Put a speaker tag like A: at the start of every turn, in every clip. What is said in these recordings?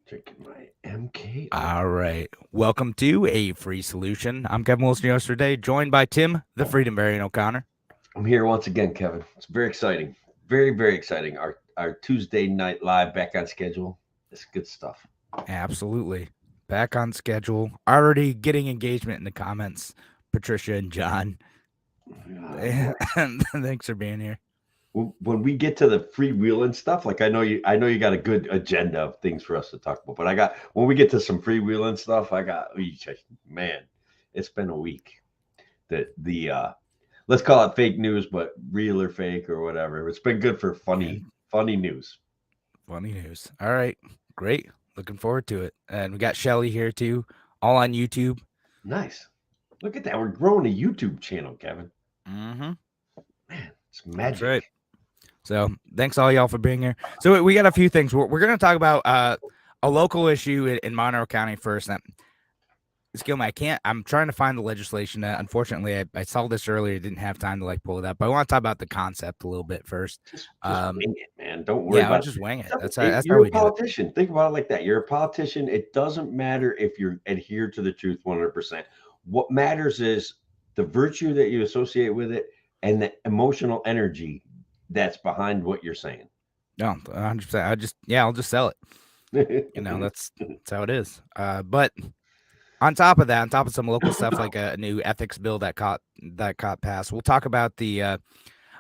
A: Drinking my MK.
B: All right. Welcome to A Free Solution. I'm Kevin Wilson, your host today, joined by Tim, the Freedom Variant O'Connor.
A: I'm here once again, Kevin. It's very exciting. Very, very exciting. Our Tuesday night live back on schedule. It's good stuff.
B: Absolutely. Back on schedule. Already getting engagement in the comments. Patricia and John. Thanks for being here.
A: When we get to the freewheeling stuff, like I know you got a good agenda of things for us to talk about, but when we get to some freewheeling stuff, man, it's been a week. The let's call it fake news, but real or fake or whatever. It's been good for funny news.
B: Funny news. All right. Great. Looking forward to it. And we got Shelly here too, all on YouTube.
A: Nice. Look at that. We're growing a YouTube channel, Kevin.
B: Mm-hmm.
A: Man, it's magic.
B: That's right. So thanks all y'all for being here. So we got a few things. We're going to talk about a local issue in Monroe County first. I'm trying to find the legislation. Unfortunately, I saw this earlier. Didn't have time to pull it up. But I want to talk about the concept a little bit first.
A: Just wing it, man. Don't worry about it.
B: Just wing it. That's
A: you're
B: how we
A: a politician. Think about it like that. You're a politician. It doesn't matter if you adhere to the truth 100%. What matters is the virtue that you associate with it and the emotional energy that's behind what you're saying.
B: No, 100%. I'll just sell it. That's how it is. But on top of some local stuff like a new ethics bill that caught passed, we'll talk about I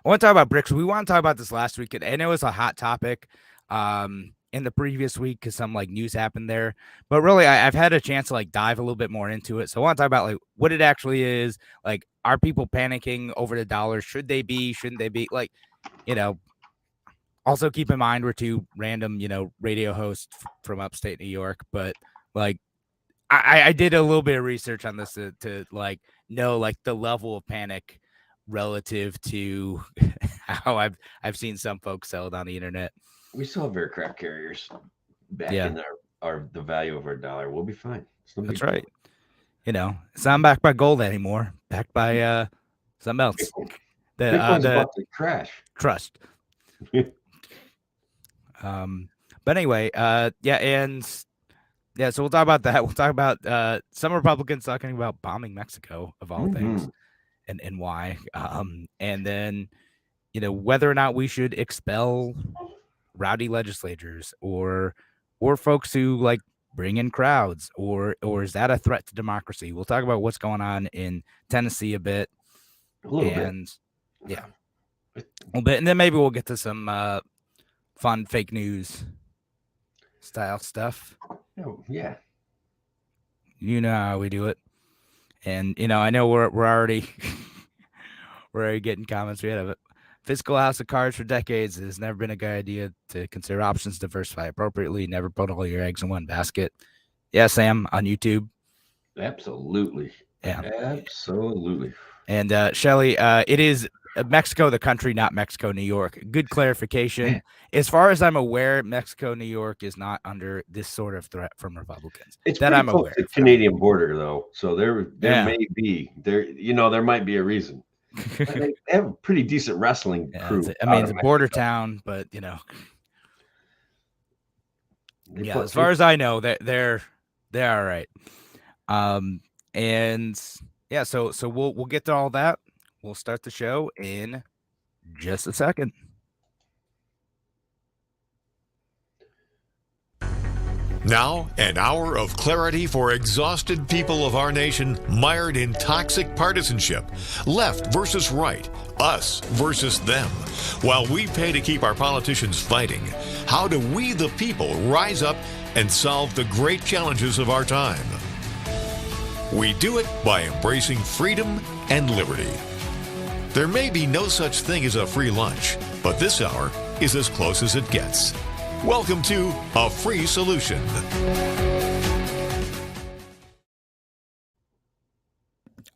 B: want to talk about BRICS. We want to talk about this last week, and it was a hot topic in the previous week because some news happened there. But really, I've had a chance to dive a little bit more into it. So I want to talk about what it actually is. Are people panicking over the dollar? Should they be? Shouldn't they be? Also keep in mind we're two random, radio hosts from upstate New York, but I did a little bit of research on this to know the level of panic relative to how I've seen some folks sell it on the internet.
A: We still have aircraft carriers back in the value of our dollar. We'll be fine.
B: That's right. It's not backed by gold anymore. Backed by something else.
A: Bitcoin's about to crash.
B: Trust. But anyway, so we'll talk about that. We'll talk about some Republicans talking about bombing Mexico of all things, and why. And then, whether or not we should expel rowdy legislators or folks who bring in crowds, or is that a threat to democracy? We'll talk about what's going on in Tennessee a bit,
A: a little bit,
B: and then maybe we'll get to some fun fake news style stuff.
A: Oh, yeah.
B: You know how we do it. And I know we're already getting comments. We had a fiscal house of cards for decades. It has never been a good idea to consider options, diversify appropriately, never put all your eggs in one basket. Yeah, Sam on YouTube.
A: Absolutely.
B: Yeah.
A: Absolutely.
B: And Shelly, it is Mexico, the country, not Mexico, New York. Good clarification. Man. As far as I'm aware, Mexico, New York is not under this sort of threat from Republicans.
A: It's that I'm aware. The Canadian border, though, so there may be there might be a reason. They have a pretty decent wrestling crew.
B: It's a border town, but as far as I know, they're all right. So we'll get to all that. We'll start the show in just a second.
C: Now, an hour of clarity for exhausted people of our nation mired in toxic partisanship. Left versus right, us versus them. While we pay to keep our politicians fighting, how do we, the people, rise up and solve the great challenges of our time? We do it by embracing freedom and liberty. There may be no such thing as a free lunch, but this hour is as close as it gets. Welcome to A Free Solution.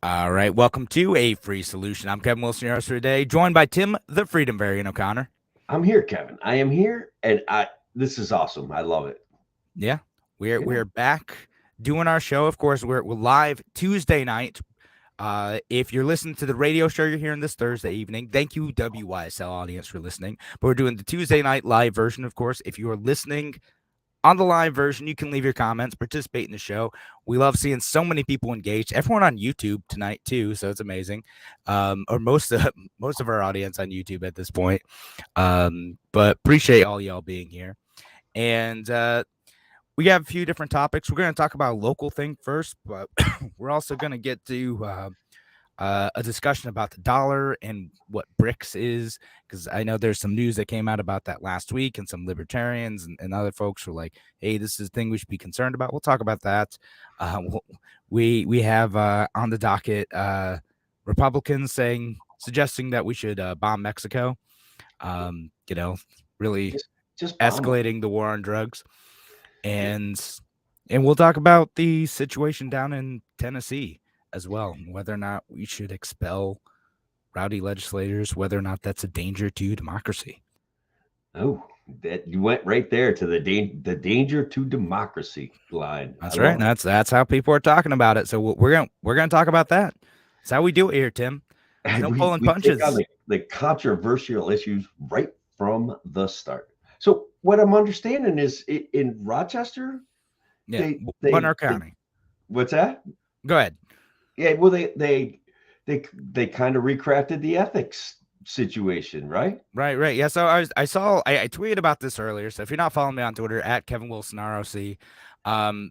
B: All right, welcome to A Free Solution. I'm Kevin Wilson, your host for today, joined by Tim, the Freedom Variant O'Connor.
A: I'm here, Kevin. I am here, and this is awesome. I love it.
B: Yeah, we're back doing our show. Of course, we're live Tuesday night. If you're listening to the radio show, you're hearing this Thursday evening. Thank you, WYSL audience, for listening. But we're doing the Tuesday night live version, of course. If you are listening on the live version, you can leave your comments, participate in the show. We love seeing so many people engaged. Everyone on YouTube tonight too, so it's amazing. Or most of our audience on YouTube at this point. But appreciate all y'all being here. And we have a few different topics. We're going to talk about a local thing first, but we're also going to get to a discussion about the dollar and what BRICS is, because I know there's some news that came out about that last week, and some libertarians and other folks were like, hey, this is a thing we should be concerned about. We'll talk about that. We have on the docket Republicans suggesting that we should bomb Mexico, really
A: just
B: escalating the war on drugs. And we'll talk about the situation down in Tennessee as well, whether or not we should expel rowdy legislators, whether or not that's a danger to democracy.
A: Oh, that you went right there to the danger to democracy line.
B: That's right. That's how people are talking about it. So we're gonna talk about that. That's how we do it here, Tim. No pulling punches.
A: Take on the controversial issues right from the start. So what I'm understanding is in Rochester,
B: Bonner County.
A: What's that?
B: Go ahead.
A: Yeah, well, they kind of recrafted the ethics situation, right?
B: Right. Yeah. So I tweeted about this earlier. So if you're not following me on Twitter, at Kevin Wilson ROC,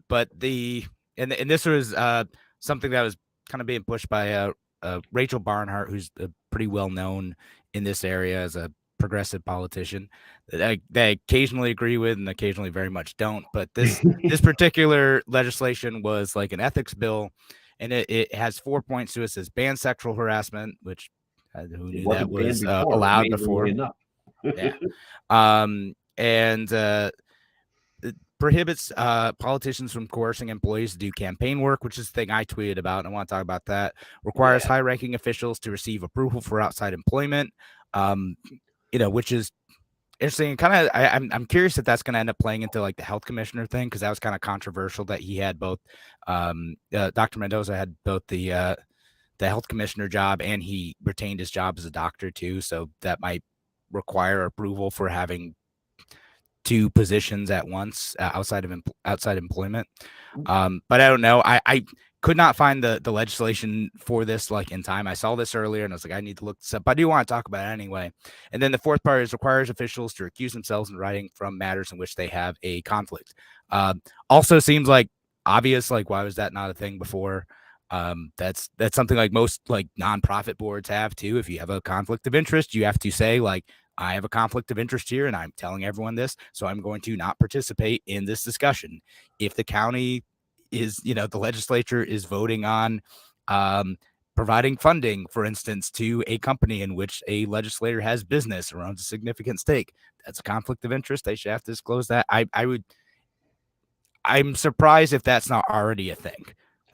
B: but and this was something that was kind of being pushed by Rachel Barnhart, who's pretty well known in this area as a progressive politician that I occasionally agree with and occasionally very much don't. But this particular legislation was like an ethics bill. And it has 4 points to it. It says ban sexual harassment, which who knew that was allowed before. Yeah. And it prohibits politicians from coercing employees to do campaign work, which is the thing I tweeted about. And I want to talk about that. Requires high-ranking officials to receive approval for outside employment, which is interesting. Kind of, I'm curious if that's going to end up playing into like the health commissioner thing, because that was kind of controversial that he had both. Dr. Mendoza had both the health commissioner job, and he retained his job as a doctor too. So that might require approval for having two positions at once outside employment. But I don't know. I could not find the legislation for this like in time. I saw this earlier and I was like, I need to look this up. But I do want to talk about it anyway. And then the fourth part is requires officials to recuse themselves in writing from matters in which they have a conflict. Also seems like obvious. Like, why was that not a thing before? That's something like most like nonprofit boards have too. If you have a conflict of interest, you have to say like, I have a conflict of interest here and I'm telling everyone this, so I'm going to not participate in this discussion. If the county is, the legislature is voting on providing funding, for instance, to a company in which a legislator has business or owns a significant stake, that's a conflict of interest. They should have to disclose that. I'm surprised if that's not already a thing,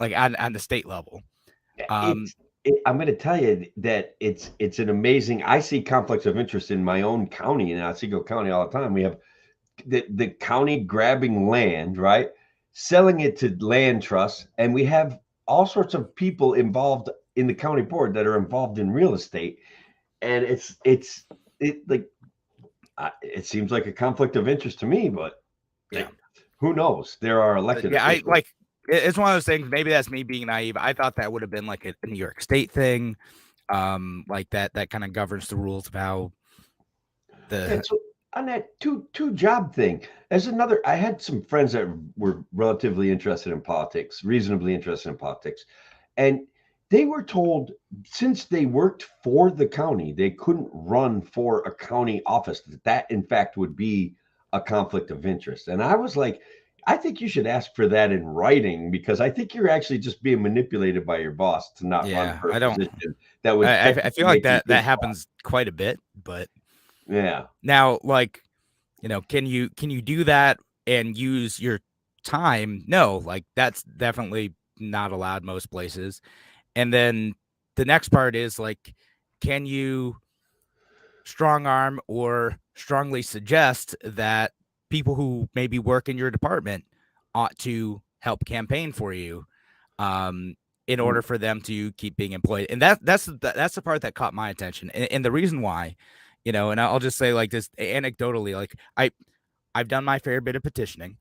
B: like on the state level.
A: I'm going to tell you that it's an amazing. I see conflicts of interest in my own county, in Otsego County, all the time. We have the county grabbing land, right, selling it to land trusts, and we have all sorts of people involved in the county board that are involved in real estate, and it seems like a conflict of interest to me, but who knows? There are elected.
B: It's one of those things. Maybe that's me being naive. I thought that would have been like a New York State thing, like that kind of governs the rules of how the.
A: So on that two job thing, as another, I had some friends that were relatively interested in politics, reasonably interested in politics, and they were told since they worked for the county, they couldn't run for a county office. That in fact would be a conflict of interest, and I was like, I think you should ask for that in writing, because I think you're actually just being manipulated by your boss to not run for a position. That would.
B: I feel like that happens quite a bit, but now, like, can you do that and use your time? No, like that's definitely not allowed most places. And then the next part is like, can you strong arm or strongly suggest that people who maybe work in your department ought to help campaign for you in order for them to keep being employed? And that's the part that caught my attention. And the reason why, and I'll just say like this anecdotally, like I've done my fair bit of petitioning.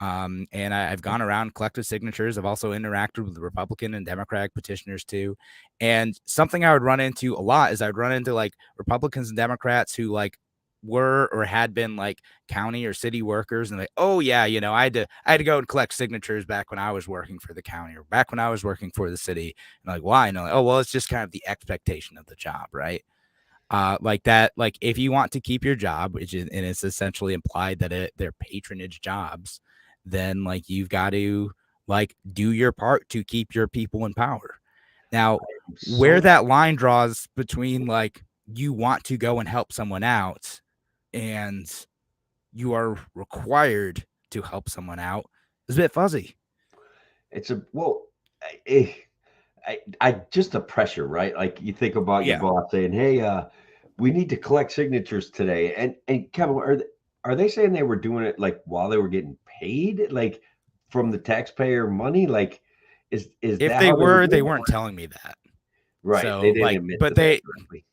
B: And I've gone around, collected signatures. I've also interacted with Republican and Democratic petitioners too. And something I would run into a lot is I'd run into like Republicans and Democrats who like were or had been like county or city workers, and like, oh yeah, I had to go and collect signatures back when I was working for the county or back when I was working for the city. And like, why? And like, oh well, it's just kind of the expectation of the job, right? Like that, like if you want to keep your job, which is, and it's essentially implied that they're patronage jobs, then like you've got to like do your part to keep your people in power. Now, where that line draws between like you want to go and help someone out and you are required to help someone out is a bit fuzzy.
A: It's I just the pressure, right? Like you think about your boss saying, "Hey, we need to collect signatures today," and Kevin, are they saying they were doing it like while they were getting paid, like from the taxpayer money? Like, is
B: if
A: that
B: they were, they weren't telling me that,
A: right?
B: So,
A: they didn't
B: like,
A: admit
B: but
A: to
B: they.
A: that directly.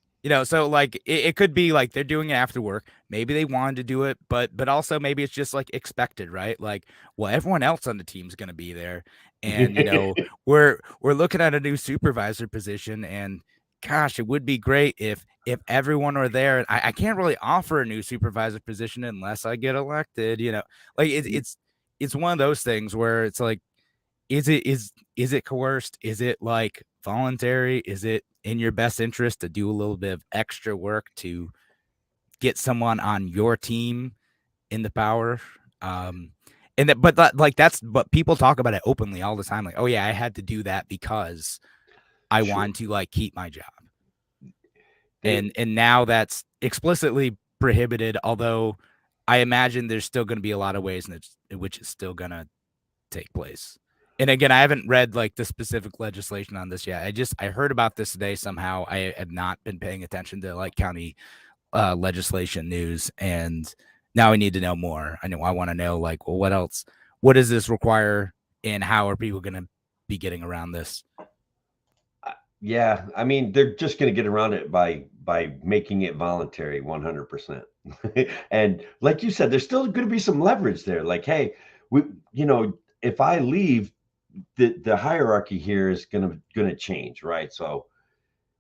B: So like it could be like they're doing it after work. Maybe they wanted to do it, but also maybe it's just like expected, right? Like, well, everyone else on the team's going to be there, and we're looking at a new supervisor position, and gosh, it would be great if everyone were there. And I can't really offer a new supervisor position unless I get elected. Like it's one of those things where it's like, is it coerced? Is it like voluntary? Is it in your best interest to do a little bit of extra work to get someone on your team in the power? But people talk about it openly all the time. Like, oh yeah, I had to do that because I wanted to like keep my job. And now that's explicitly prohibited. Although I imagine there's still going to be a lot of ways in which it's still going to take place. And again, I haven't read like the specific legislation on this yet. I heard about this today somehow. I have not been paying attention to like county legislation news, and now I need to know more. I want to know like, well, what else? What does this require, and how are people going to be getting around this?
A: Yeah, I mean, they're just going to get around it by making it voluntary 100%. And like you said, there's still going to be some leverage there. Like, hey, if I leave, the hierarchy here is gonna change, right? So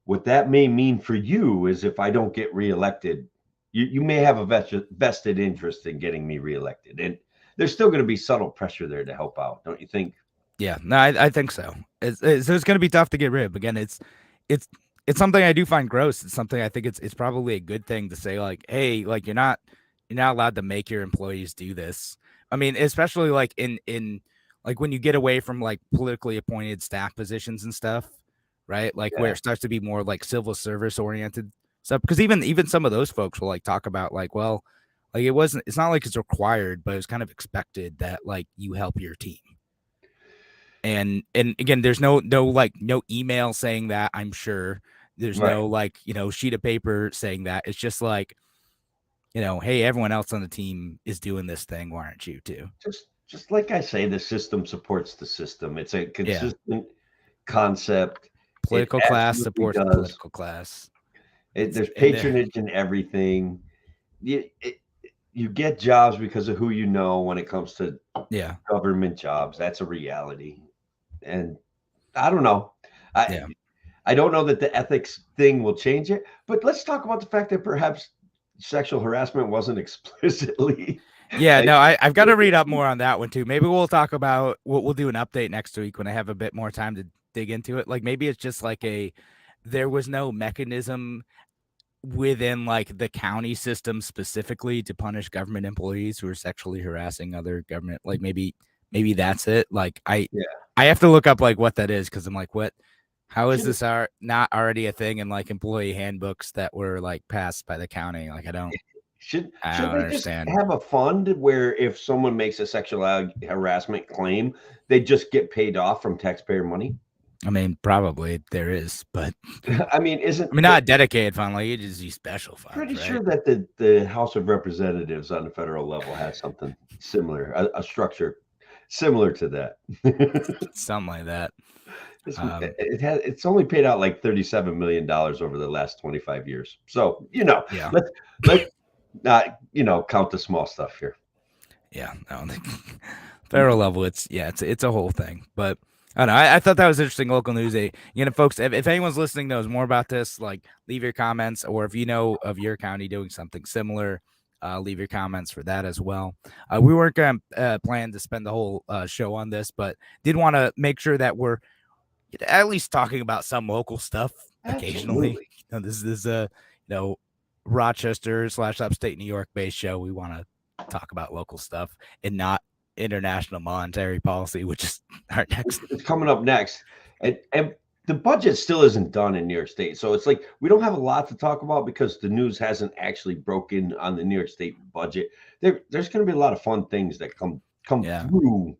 A: what that may mean for you is if I don't get reelected, you may have a vested interest in getting me reelected, and there's still going to be subtle pressure there to help out, don't you think?
B: Yeah, no, I think so. It's going to be tough to get rid of. Again, it's something I do find gross. It's something I think it's probably a good thing to say, like, hey, like you're not allowed to make your employees do this. I mean, especially like in like when you get away from like politically appointed staff positions and stuff, right? Like where it starts to be more like civil service oriented stuff. Because even some of those folks will like talk about like, well, like it's not like it's required, but it was kind of expected that like you help your team. And again, there's no email saying that. I'm sure there's no like, sheet of paper saying that. It's just like, hey, everyone else on the team is doing this thing. Why aren't you too?
A: Just like I say, the system supports the system. It's a consistent concept.
B: Political class supports political class.
A: There's patronage in everything. You get jobs because of who you know when it comes to government jobs. That's a reality. And I don't know. I don't know that the ethics thing will change it. But let's talk about the fact that perhaps sexual harassment wasn't explicitly.
B: Yeah, no, I've got to read up more on that one too. Maybe we'll talk about we'll do an update next week when I have a bit more time to dig into it. Like maybe it's just like there was no mechanism within like the county system specifically to punish government employees who are sexually harassing other government. Like maybe that's it. Like I have to look up like what that is, because I'm like, what? How is this not already a thing in like employee handbooks that were like passed by the county? Like I don't.
A: Should they understand. Just have a fund where if someone makes a sexual harassment claim, they just get paid off from taxpayer money?
B: I mean, probably there is, but
A: I mean,
B: not a dedicated fund, like it is a special fund.
A: Pretty sure that the House of Representatives on the federal level has something similar, a structure similar to that.
B: Something like that.
A: It's only paid out like $37 million over the last 25 years. So, let's not, count the small stuff here.
B: Yeah, no, Federal level, it's a whole thing. But I don't know. I thought that was interesting local news. Folks, if anyone's listening knows more about this, like leave your comments, or if you know of your county doing something similar, leave your comments for that as well. We weren't going to plan to spend the whole show on this, but did want to make sure that we're at least talking about some local stuff occasionally. This is Rochester / upstate New York based show. We want to talk about local stuff and not international monetary policy, which is our next.
A: It's coming up next, and the budget still isn't done in New York State, so it's like we don't have a lot to talk about because the news hasn't actually broken on the New York State budget. There's going to be a lot of fun things that come through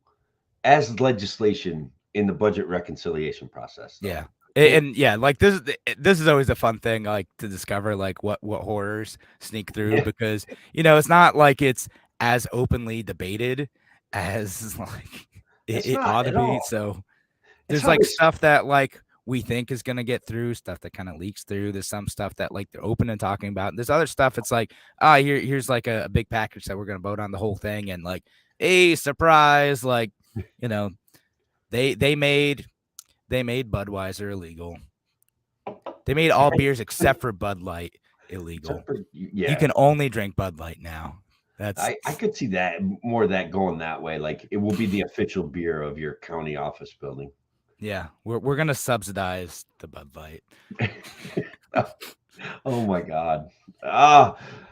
A: as legislation in the budget reconciliation process.
B: Yeah. And like this is always a fun thing, like to discover like what horrors sneak through because it's not like it's as openly debated as like it ought to be. So there's like stuff that like we think is gonna get through, stuff that kind of leaks through. There's some stuff that like they're open and talking about. And there's other stuff. It's like here's like a big package that we're gonna vote on the whole thing, and like surprise, like they made Budweiser illegal. They made all beers except for Bud Light illegal. You can only drink Bud Light now.
A: I could see that more of that going that way. Like it will be the official beer of your county office building.
B: Yeah, we're gonna subsidize the Bud Light.
A: Oh my God!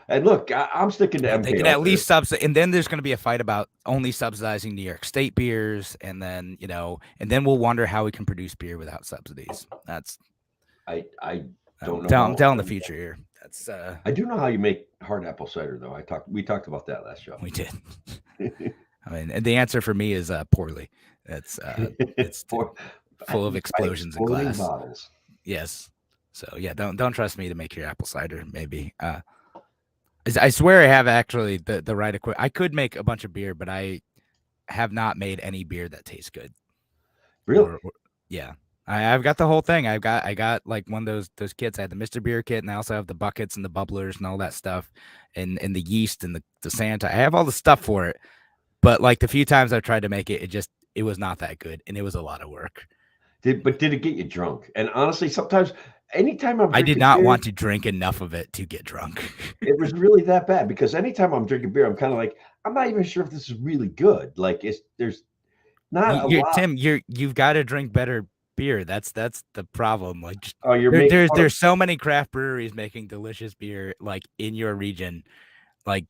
A: And look, I'm sticking to MK.
B: They can at least subsidize, and then there's going to be a fight about only subsidizing New York State beers, and then and then we'll wonder how we can produce beer without subsidies. That's
A: I don't know.
B: I'm telling the future here. That's
A: I do know how you make hard apple cider, though. We talked about that last show.
B: We did. I mean, and the answer for me is poorly. It's full of explosions in glass
A: bottles.
B: Yes. So yeah, don't trust me to make your apple cider. Maybe. I swear I have actually the right equipment. I could make a bunch of beer, but I have not made any beer that tastes good.
A: Really?
B: Yeah. I've got the whole thing. I got like one of those kits. I had the Mr. Beer kit, and I also have the buckets and the bubblers and all that stuff, and the yeast and the Santa. I have all the stuff for it, but like the few times I've tried to make it, it was not that good, and it was a lot of work.
A: Did it get you drunk? And honestly, sometimes anytime
B: I did not want to drink enough of it to get drunk.
A: It was really that bad because anytime I'm drinking beer, I'm kind of like, I'm not even sure if this is really good. Like there's not a lot.
B: Tim, you've got to drink better beer. That's the problem. Like there's so many craft breweries making delicious beer like in your region. Like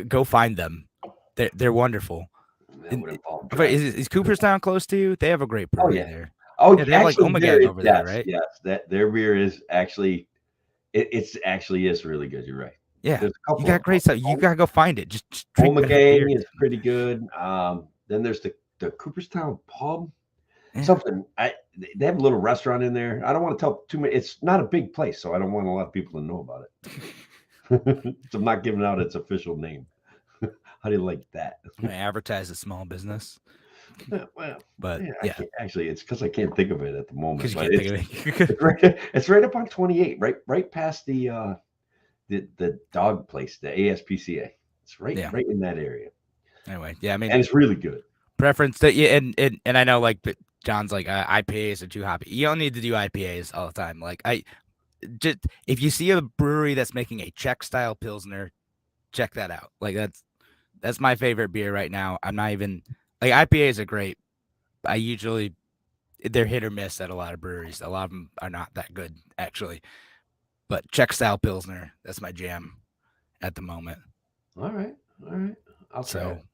B: go find them. They're wonderful. Is Cooperstown close to you? They have a great brewery there.
A: Oh,
B: yeah, they have like Omega over there, right?
A: Yes, their beer is actually it's actually is really good. You're right.
B: Yeah, you got great stuff. You gotta go find it. Just drink
A: Omega is pretty good. Then there's the Cooperstown pub. Yeah. Something they have a little restaurant in there. I don't want to tell too many. It's not a big place, so I don't want a lot of people to know about it. So I'm not giving out its official name. How do you like that?
B: I advertise a small business.
A: Yeah, well,
B: but
A: actually, it's because I can't think of it at the moment. But
B: it's
A: right up on 28, right past the dog place, the ASPCA. It's right in that area.
B: Anyway, yeah, I mean,
A: and it's really good.
B: Preference that and I know like John's like IPAs are too hoppy. You don't need to do IPAs all the time. Like if you see a brewery that's making a Czech style Pilsner, check that out. Like that's my favorite beer right now. I'm not even like IPAs are great. They're hit or miss at a lot of breweries. A lot of them are not that good actually. But Czech style Pilsner, that's my jam at the moment.
A: All right. I'll try it.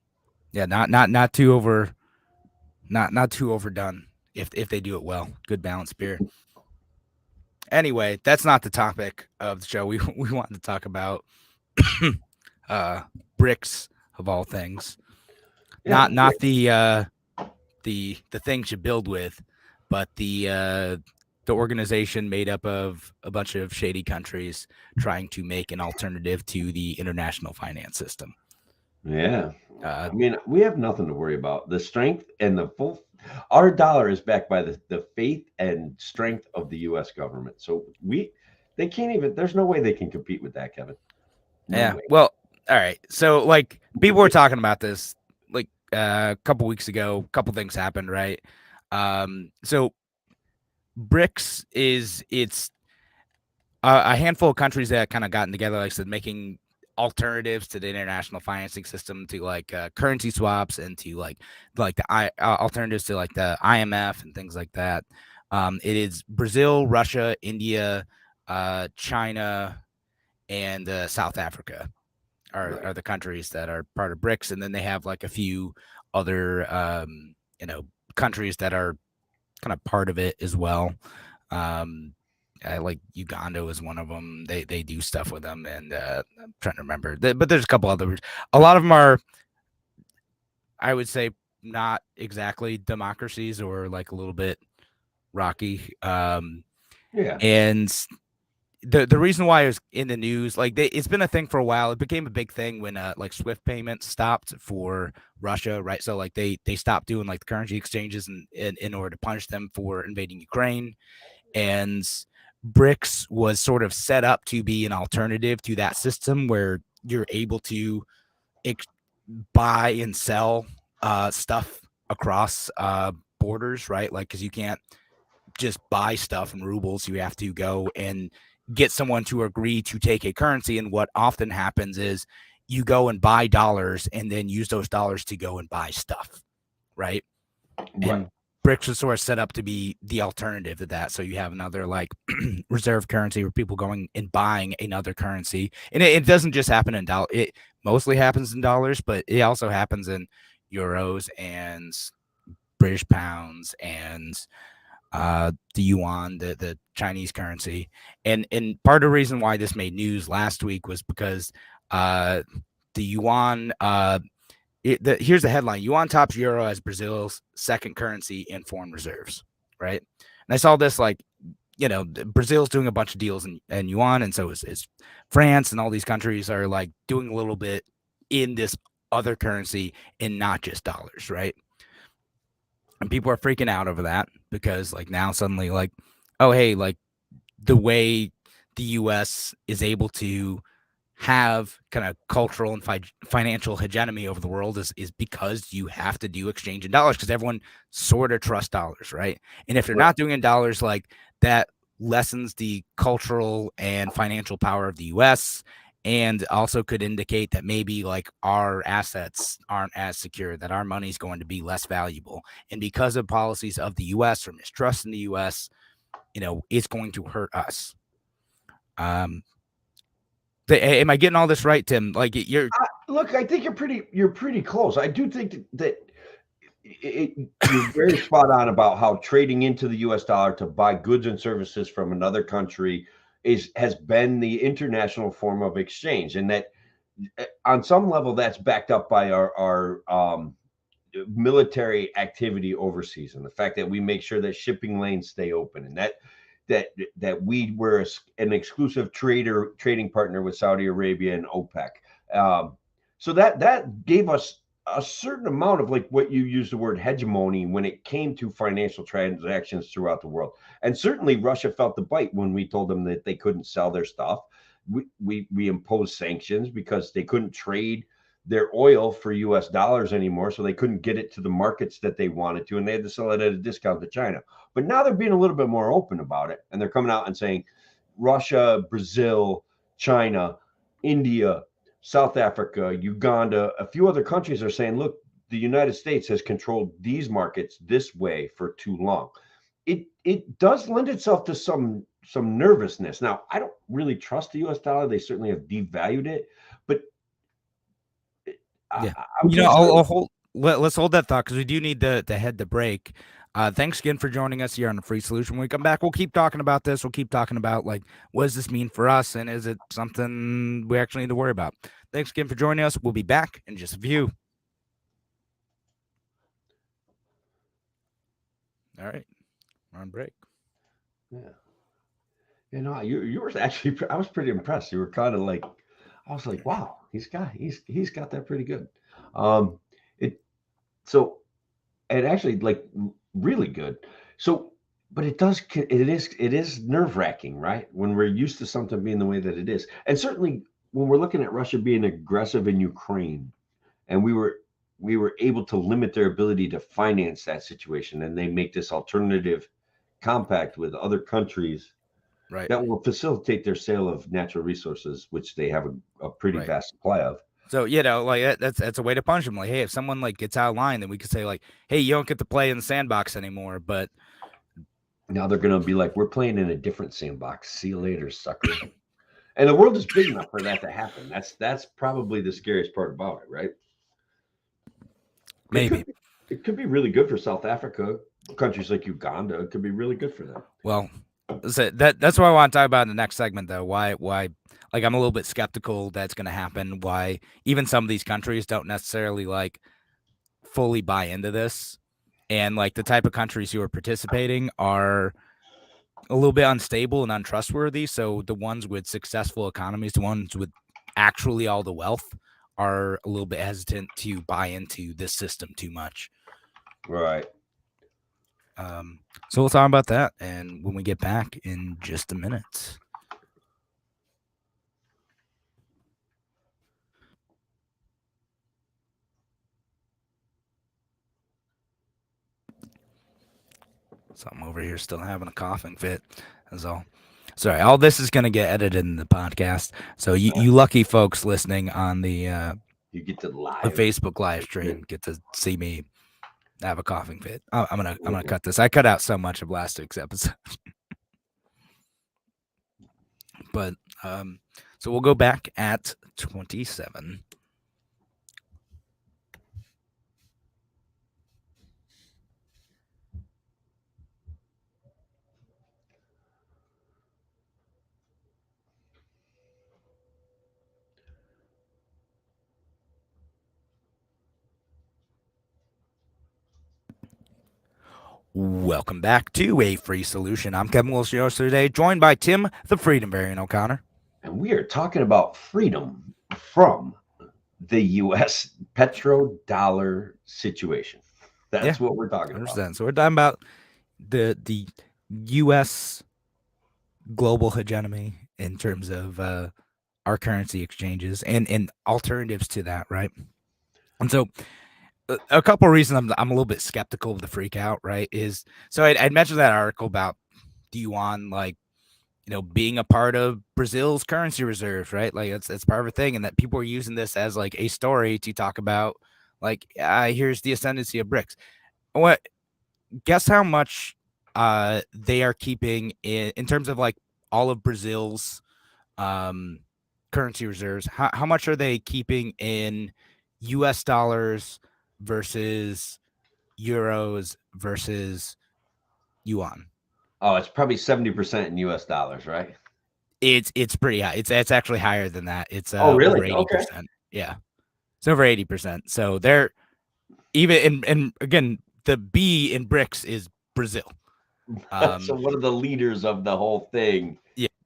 B: Yeah, not too overdone if they do it well. Good balanced beer. Anyway, that's not the topic of the show. We wanted to talk about BRICS of all things. Yeah, not the things you build with, but the organization made up of a bunch of shady countries trying to make an alternative to the international finance system.
A: Yeah. I mean, we have nothing to worry about. The strength and our dollar is backed by the faith and strength of the U.S. government. So they can't even, there's no way they can compete with that, Kevin.
B: No way. Well, all right. So like people were talking about this, like a couple weeks ago, a couple things happened, right? So BRICS it's a handful of countries that kind of gotten together, like I said, making alternatives to the international financing system, to like currency swaps, and to like the alternatives to like the IMF and things like that. It is Brazil, Russia, India, China, and South Africa are the countries that are part of BRICS, and then they have like a few other countries that are kind of part of it as well. Like Uganda is one of them. They do stuff with them, and I'm trying to remember. But there's a couple others. A lot of them are, I would say, not exactly democracies, or like a little bit rocky.
A: Yeah.
B: And the reason why it was in the news, like it's been a thing for a while. It became a big thing when like SWIFT payments stopped for Russia, right? So like they stopped doing like the currency exchanges in order to punish them for invading Ukraine. And BRICS was sort of set up to be an alternative to that system, where you're able to buy and sell stuff across borders, right? Like, because you can't just buy stuff in rubles. You have to go and get someone to agree to take a currency. And what often happens is you go and buy dollars and then use those dollars to go and buy stuff, right? And BRICS was sort of set up to be the alternative to that. So you have another like reserve currency, where people going and buying another currency. And it doesn't just happen in dollars. It mostly happens in dollars, but it also happens in euros and British pounds and the yuan, the Chinese currency. And part of the reason why this made news last week was because the yuan, here's the headline: yuan tops euro as Brazil's second currency in foreign reserves, right? And I saw this, like, Brazil's doing a bunch of deals in yuan, and so is France, and all these countries are like doing a little bit in this other currency and not just dollars, right? And people are freaking out over that, because like now suddenly, like, oh, hey, like the way the US is able to have kind of cultural and financial hegemony over the world is because you have to do exchange in dollars, because everyone sort of trusts dollars, right? And if they're not doing in dollars, like that lessens the cultural and financial power of the US, and also could indicate that maybe like our assets aren't as secure, that our money is going to be less valuable. And because of policies of the US or mistrust in the US, it's going to hurt us. Am I getting all this right, Tim? Like,
A: look, I think you're pretty close. I do think that you're very spot on about how trading into the US dollar to buy goods and services from another country has been the international form of exchange, and that on some level that's backed up by our military activity overseas, and the fact that we make sure that shipping lanes stay open, and that we were an exclusive trading partner with Saudi Arabia and OPEC. So that gave us a certain amount of, like, what you use the word hegemony when it came to financial transactions throughout the world. And certainly Russia felt the bite when we told them that they couldn't sell their stuff. We imposed sanctions because they couldn't trade their oil for US dollars anymore, so they couldn't get it to the markets that they wanted to, and they had to sell it at a discount to China. But now they're being a little bit more open about it, and they're coming out and saying Russia, Brazil, China, India, South Africa, Uganda, a few other countries are saying, look, the United States has controlled these markets this way for too long. It does lend itself to some nervousness. Now, I don't really trust the US dollar. They certainly have devalued it, but
B: yeah, let's hold that thought, because we do need to head to break. Thanks again for joining us here on the Free Solution. When we come back, we'll keep talking about this. We'll keep talking about, like, what does this mean for us, and is it something we actually need to worry about? Thanks again for joining us. We'll be back in just a few. All right, we're on break.
A: Yeah, you were actually, I was pretty impressed. You were kind of like, I was like, wow, he's got that pretty good. And actually, like, really good. So, but it is nerve-wracking, right? When we're used to something being the way that it is. And certainly when we're looking at Russia being aggressive in Ukraine, and we were we were able to limit their ability to finance that situation, and they make this alternative compact with other countries
B: Right.
A: that will facilitate their sale of natural resources, which they have a pretty
B: Right.
A: vast supply of.
B: So, you know, like that's a way to punish them. Like, hey, if someone like gets out of line, then we could say like, hey, you don't get to play in the sandbox anymore. But
A: now they're going to be like, we're playing in a different sandbox. See you later, sucker. And the world is big enough for that to happen. That's probably the scariest part about it, right?
B: maybe.
A: It could be really good for South Africa, countries like Uganda. It could be really good for them.
B: Well, so that's what I want to talk about in the next segment, though. Why like I'm a little bit skeptical that's going to happen. Why even some of these countries don't necessarily like fully buy into this, and like the type of countries who are participating are a little bit unstable and untrustworthy. So the ones with successful economies, the ones with actually all the wealth, are a little bit hesitant to buy into this system too much.
A: Right.
B: So we'll talk about that, and when we get back in just a minute. So I'm over here still having a coughing fit. That's all. Sorry, all this is going to get edited in the podcast. So you lucky folks listening on the
A: you get to
B: the
A: live
B: Facebook live stream get to see me have a coughing fit. I'm gonna cut this. I cut out so much of last week's episode. But so we'll go back at 27. Welcome back to A Free Solution. I'm Kevin Wilson, your host today, joined by Tim, the Freedom Variant O'Connor.
A: And we are talking about freedom from the U.S. petrodollar situation. That's what we're talking about.
B: So we're talking about the U.S. global hegemony in terms of our currency exchanges and alternatives to that, right? And so a couple of reasons I'm a little bit skeptical of the freak out, right, is so I'd mentioned that article about the yuan, like, you know, being a part of Brazil's currency reserves, right? Like it's part of a thing, and that people are using this as like a story to talk about, like, here's the ascendancy of BRICS. What? Guess how much they are keeping in terms of like all of Brazil's currency reserves. How much are they keeping in U.S. dollars versus euros versus yuan?
A: Oh, it's probably 70% in U.S. dollars, right?
B: It's pretty high. It's actually higher than that. It's
A: really?
B: over 80%. Okay. Yeah, it's over 80%. So they're even and again, the B in BRICS is Brazil.
A: So one of the leaders of the whole thing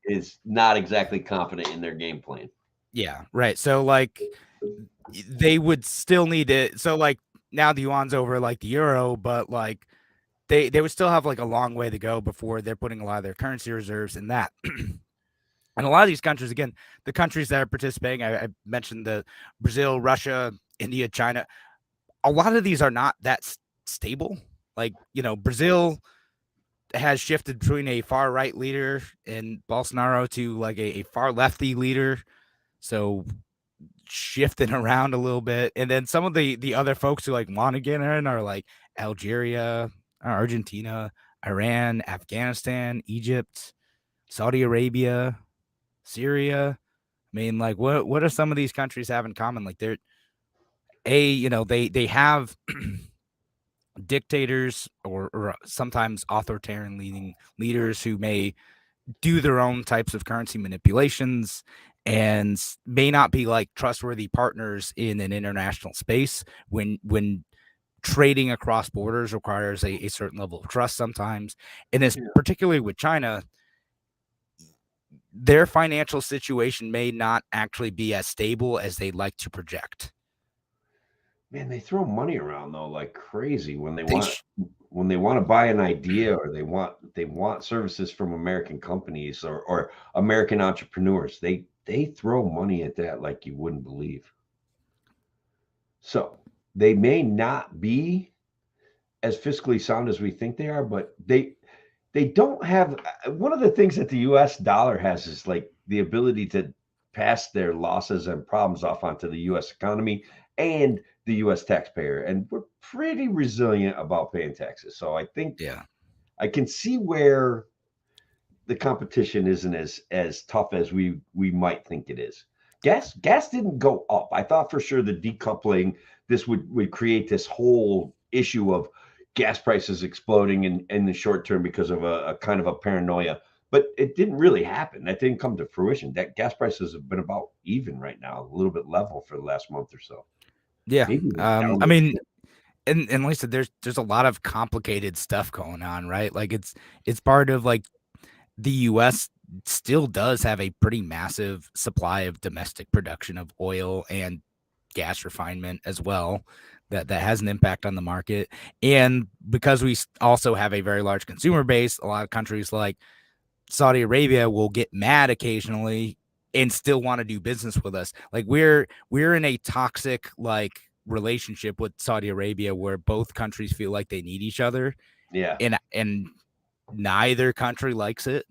A: is not exactly confident in their game plan.
B: Yeah, right. So like they would still need it. So like now the yuan's over like the euro, but like they would still have like a long way to go before they're putting a lot of their currency reserves in that. And a lot of these countries, again, the countries that are participating, I mentioned the Brazil, Russia, India, China. A lot of these are not that stable. Like, you know, Brazil has shifted between a far right leader in Bolsonaro to like a far lefty leader. So shifting around a little bit. And then some of the other folks who like want to get in are like Algeria, Argentina, Iran, Afghanistan, Egypt, Saudi Arabia, Syria. I mean, like what are some of these countries have in common? Like they're they have dictators or sometimes authoritarian leading leaders who may do their own types of currency manipulations and may not be like trustworthy partners in an international space when trading across borders requires a certain level of trust sometimes. And this particularly with China, their financial situation may not actually be as stable as they like to project.
A: Man, they throw money around though like crazy when they want to buy an idea or they want services from American companies or American entrepreneurs. They throw money at that like you wouldn't believe. So they may not be as fiscally sound as we think they are, but they don't have one of the things that the US dollar has is like the ability to pass their losses and problems off onto the US economy and the US taxpayer. And we're pretty resilient about paying taxes. So I think
B: Yeah.
A: I can see where the competition isn't as tough as we might think it is. Gas didn't go up. I thought for sure the decoupling this would create this whole issue of gas prices exploding in the short term because of a kind of a paranoia. But it didn't really happen. That didn't come to fruition. That gas prices have been about even right now, a little bit level for the last month or so.
B: Yeah.
A: Maybe
B: I mean, and like I said, there's a lot of complicated stuff going on, right? Like it's part of like the US still does have a pretty massive supply of domestic production of oil and gas refinement as well. That has an impact on the market. And because we also have a very large consumer base, a lot of countries like Saudi Arabia will get mad occasionally and still want to do business with us. Like we're in a toxic like relationship with Saudi Arabia where both countries feel like they need each other.
A: yeah.
B: And neither country likes it.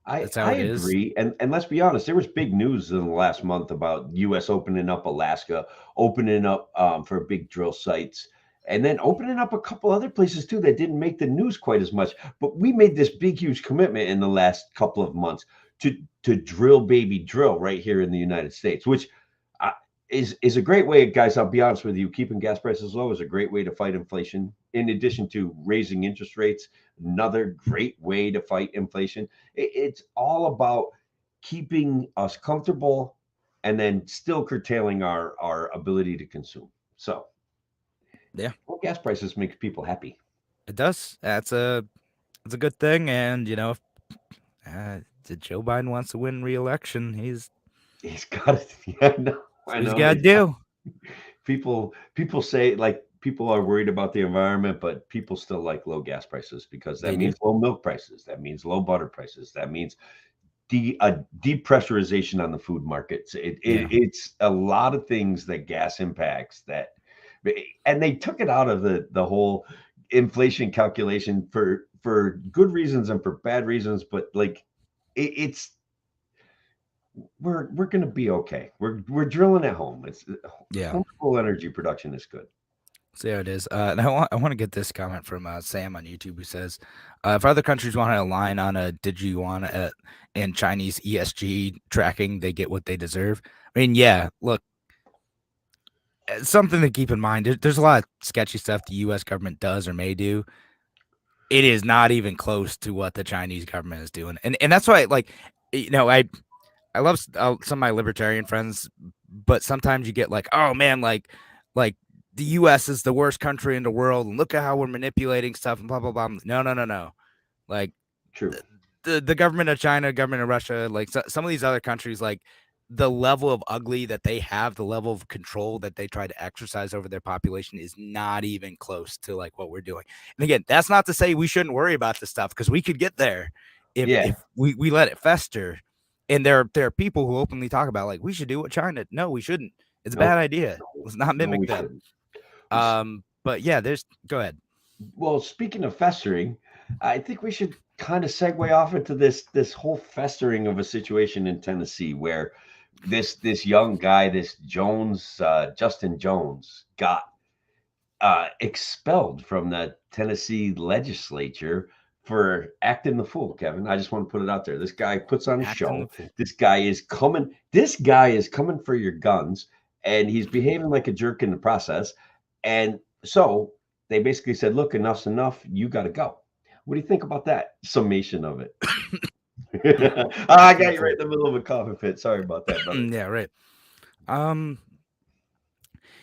B: That's how
A: I
B: it is.
A: agree, and let's be honest, there was big news in the last month about U.S. opening up Alaska, opening up for big drill sites, and then opening up a couple other places too that didn't make the news quite as much. But we made this big, huge commitment in the last couple of months to drill, baby, drill right here in the United States, which is a great way, guys. I'll be honest with you, keeping gas prices low is a great way to fight inflation. In addition to raising interest rates, another great way to fight inflation. It's all about keeping us comfortable and then still curtailing our ability to consume. So,
B: yeah,
A: well, gas prices make people happy.
B: It does. It's a good thing. And you know, if Joe Biden wants to win re-election,
A: He's got it. Yeah, I
B: he's
A: know.
B: got to do.
A: People say like people are worried about the environment, but people still like low gas prices because that
B: They
A: means
B: do.
A: low milk prices. That means low butter prices. That means a depressurization on the food markets.
B: Yeah.
A: It's a lot of things that gas impacts that, and they took it out of the whole inflation calculation for good reasons and for bad reasons. But like, it's we're gonna be okay. We're drilling at home. It's
B: Yeah.
A: homeschool energy production is good.
B: So yeah, it is. And I want to get this comment from Sam on YouTube who says, if other countries want to align on a Digiyuan and Chinese ESG tracking, they get what they deserve. I mean, yeah, look, something to keep in mind. There's a lot of sketchy stuff the U.S. government does or may do. It is not even close to what the Chinese government is doing, and that's why, like, you know, I love some of my libertarian friends, but sometimes you get like, oh man, like the U.S. is the worst country in the world, and look at how we're manipulating stuff and blah blah blah. No. Like
A: True.
B: the government of China, government of Russia, like some of these other countries, like the level of ugly that they have, the level of control that they try to exercise over their population is not even close to like what we're doing. And again, that's not to say we shouldn't worry about this stuff because we could get there
A: Yeah.
B: if we let it fester. And there are people who openly talk about like we should do what China. No, we shouldn't. It's a
A: Nope.
B: bad idea. Let's not
A: No,
B: mimic
A: we
B: them.
A: shouldn't.
B: But yeah, go ahead.
A: Well, speaking of festering, I think we should kind of segue off into this whole festering of a situation in Tennessee where this young guy, this Jones, Justin Jones, got expelled from the Tennessee legislature for acting the fool. Kevin, I just want to put it out there. This guy puts on a
B: Acting the
A: show.
B: fool.
A: This guy is coming. This guy is coming for your guns, and he's behaving like a jerk in the process. And so they basically said, "Look, enough's enough. You got to go." What do you think about that summation of it? I got you right in the middle of a coughing fit. Sorry about that, brother.
B: Yeah, right.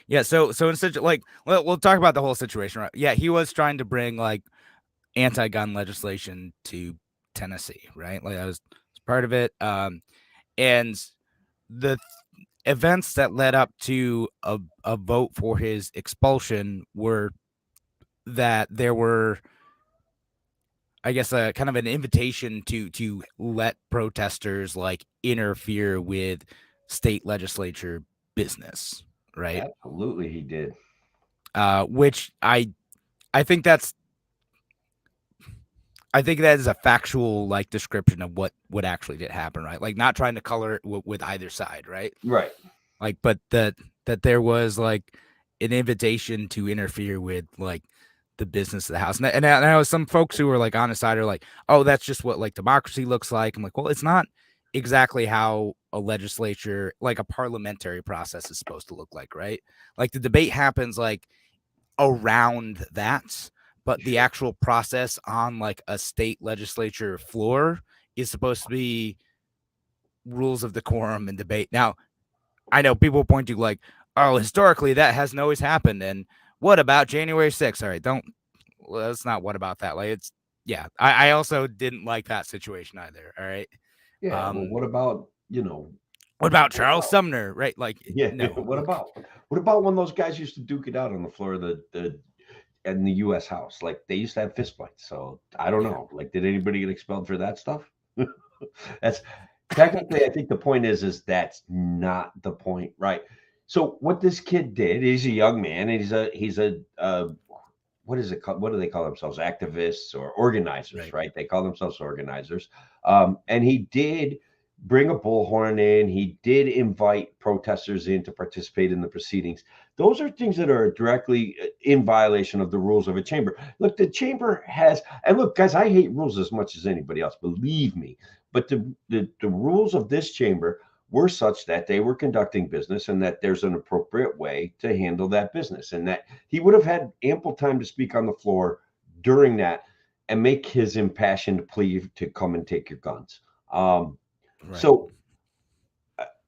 B: Yeah, so instead, like, we'll talk about the whole situation, right? Yeah, he was trying to bring like anti-gun legislation to Tennessee, right? Like that was part of it. And the events that led up to a vote for his expulsion were that there were, I guess, a kind of an invitation to let protesters like interfere with state legislature business, right?
A: Absolutely, he did.
B: which I think that is a factual like description of what actually did happen, right? Like not trying to color it with either side, right?
A: Right.
B: Like, but that there was like an invitation to interfere with like the business of the house, and I know some folks who were like on the side are like, oh, that's just what like democracy looks like. I'm like, well, it's not exactly how a legislature, like a parliamentary process, is supposed to look like, right? Like the debate happens like around that, but the actual process on like a state legislature floor is supposed to be rules of decorum and debate. Now, I know people point to like, oh, historically that hasn't always happened, and what about January 6th? All right, that's not what about that. Like it's I also didn't like that situation either. All right.
A: Yeah. Well, what about
B: what about Charles Sumner? Right? Like no.
A: What about when those guys used to duke it out on the floor of the in the U.S. House? Like they used to have fist fights. So I don't know. Like, did anybody get expelled for that stuff? That's technically, I think the point is that's not the point, right? So what this kid did, he's a young man, and he's a what is it called? What do they call themselves? Activists or organizers, right? They call themselves organizers. And he did bring a bullhorn in. He did invite protesters in to participate in the proceedings. Those are things that are directly in violation of the rules of a chamber. Look, the chamber has, and look, guys, I hate rules as much as anybody else, believe me. But the rules of this chamber were such that they were conducting business and that there's an appropriate way to handle that business, and that he would have had ample time to speak on the floor during that and make his impassioned plea to come and take your guns. So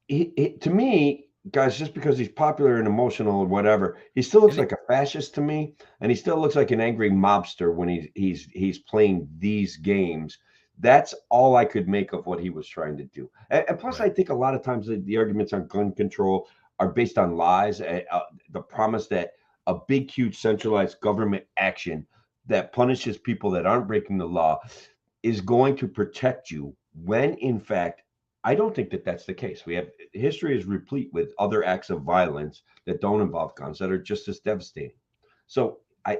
A: to me, guys, just because he's popular and emotional or whatever, he still looks like a fascist to me, and he still looks like an angry mobster when he's playing these games. That's all I could make of what he was trying to do. And plus, I think a lot of times the arguments on gun control are based on lies. The promise that a big, huge, centralized government action that punishes people that aren't breaking the law is going to protect you, when in fact, I don't think that that's the case. History is replete with other acts of violence that don't involve guns that are just as devastating. So I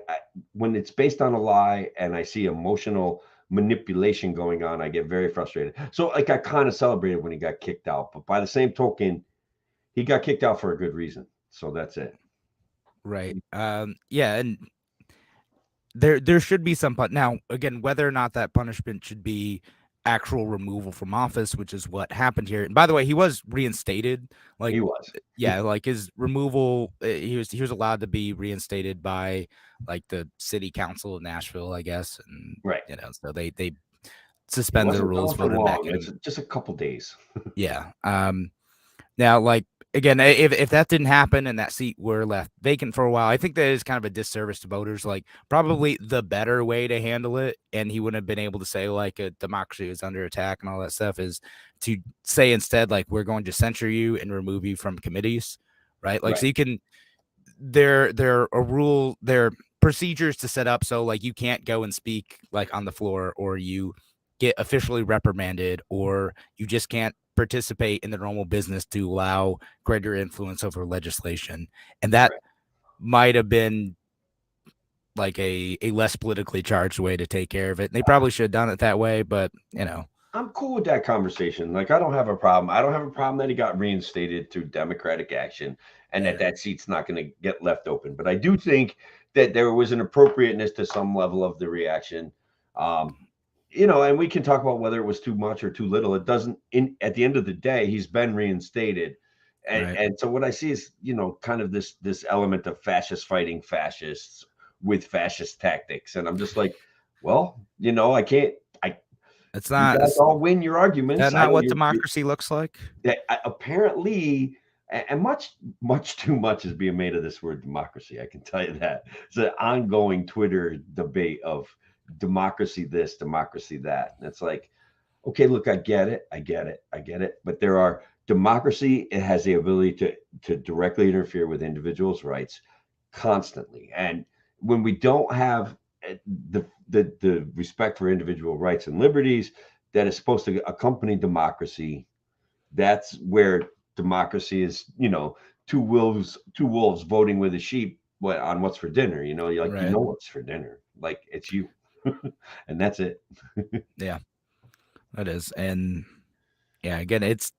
A: when it's based on a lie and I see emotional manipulation going on, I get very frustrated. So like I kind of celebrated when he got kicked out, but by the same token, he got kicked out for a good reason. So that's it.
B: Right. Yeah, and there should be some now again, whether or not that punishment should be actual removal from office, which is what happened here. And by the way, he was reinstated. Like
A: he was.
B: Yeah, like his removal, he was allowed to be reinstated by like the city council of Nashville, I guess. And so they suspend the rules for them back in.
A: It's just a couple days.
B: Yeah. Now, like again, if that didn't happen and that seat were left vacant for a while, I think that is kind of a disservice to voters. Like probably the better way to handle it, and he wouldn't have been able to say like a democracy is under attack and all that stuff, is to say instead like we're going to censure you and remove you from committees, right? Like so you can there are procedures to set up so like you can't go and speak like on the floor, or you get officially reprimanded, or you just can't participate in the normal business to allow greater influence over legislation. And that might have been like a less politically charged way to take care of it. And they probably should have done it that way, but
A: I'm cool with that conversation. Like, I don't have a problem. I don't have a problem that he got reinstated through democratic action and that seat's not going to get left open. But I do think that there was an appropriateness to some level of the reaction. And we can talk about whether it was too much or too little. It doesn't, at the end of the day, he's been reinstated. And so what I see is, kind of this element of fascist fighting fascists with fascist tactics. And I'm just like, well, I can't,
B: it's not,
A: you guys all win your arguments.
B: That's not what democracy looks like.
A: Apparently, and much too much is being made of this word democracy. I can tell you that. It's an ongoing Twitter debate of democracy this, democracy that. And it's like, okay, look, I get it. But democracy, it has the ability to directly interfere with individuals' rights constantly. And when we don't have the respect for individual rights and liberties that is supposed to accompany democracy, that's where democracy is, two wolves voting with a sheep what's for dinner. You know, you
B: Right.
A: know what's for dinner. Like it's you, and that's it.
B: Yeah, that is. And yeah, again, it's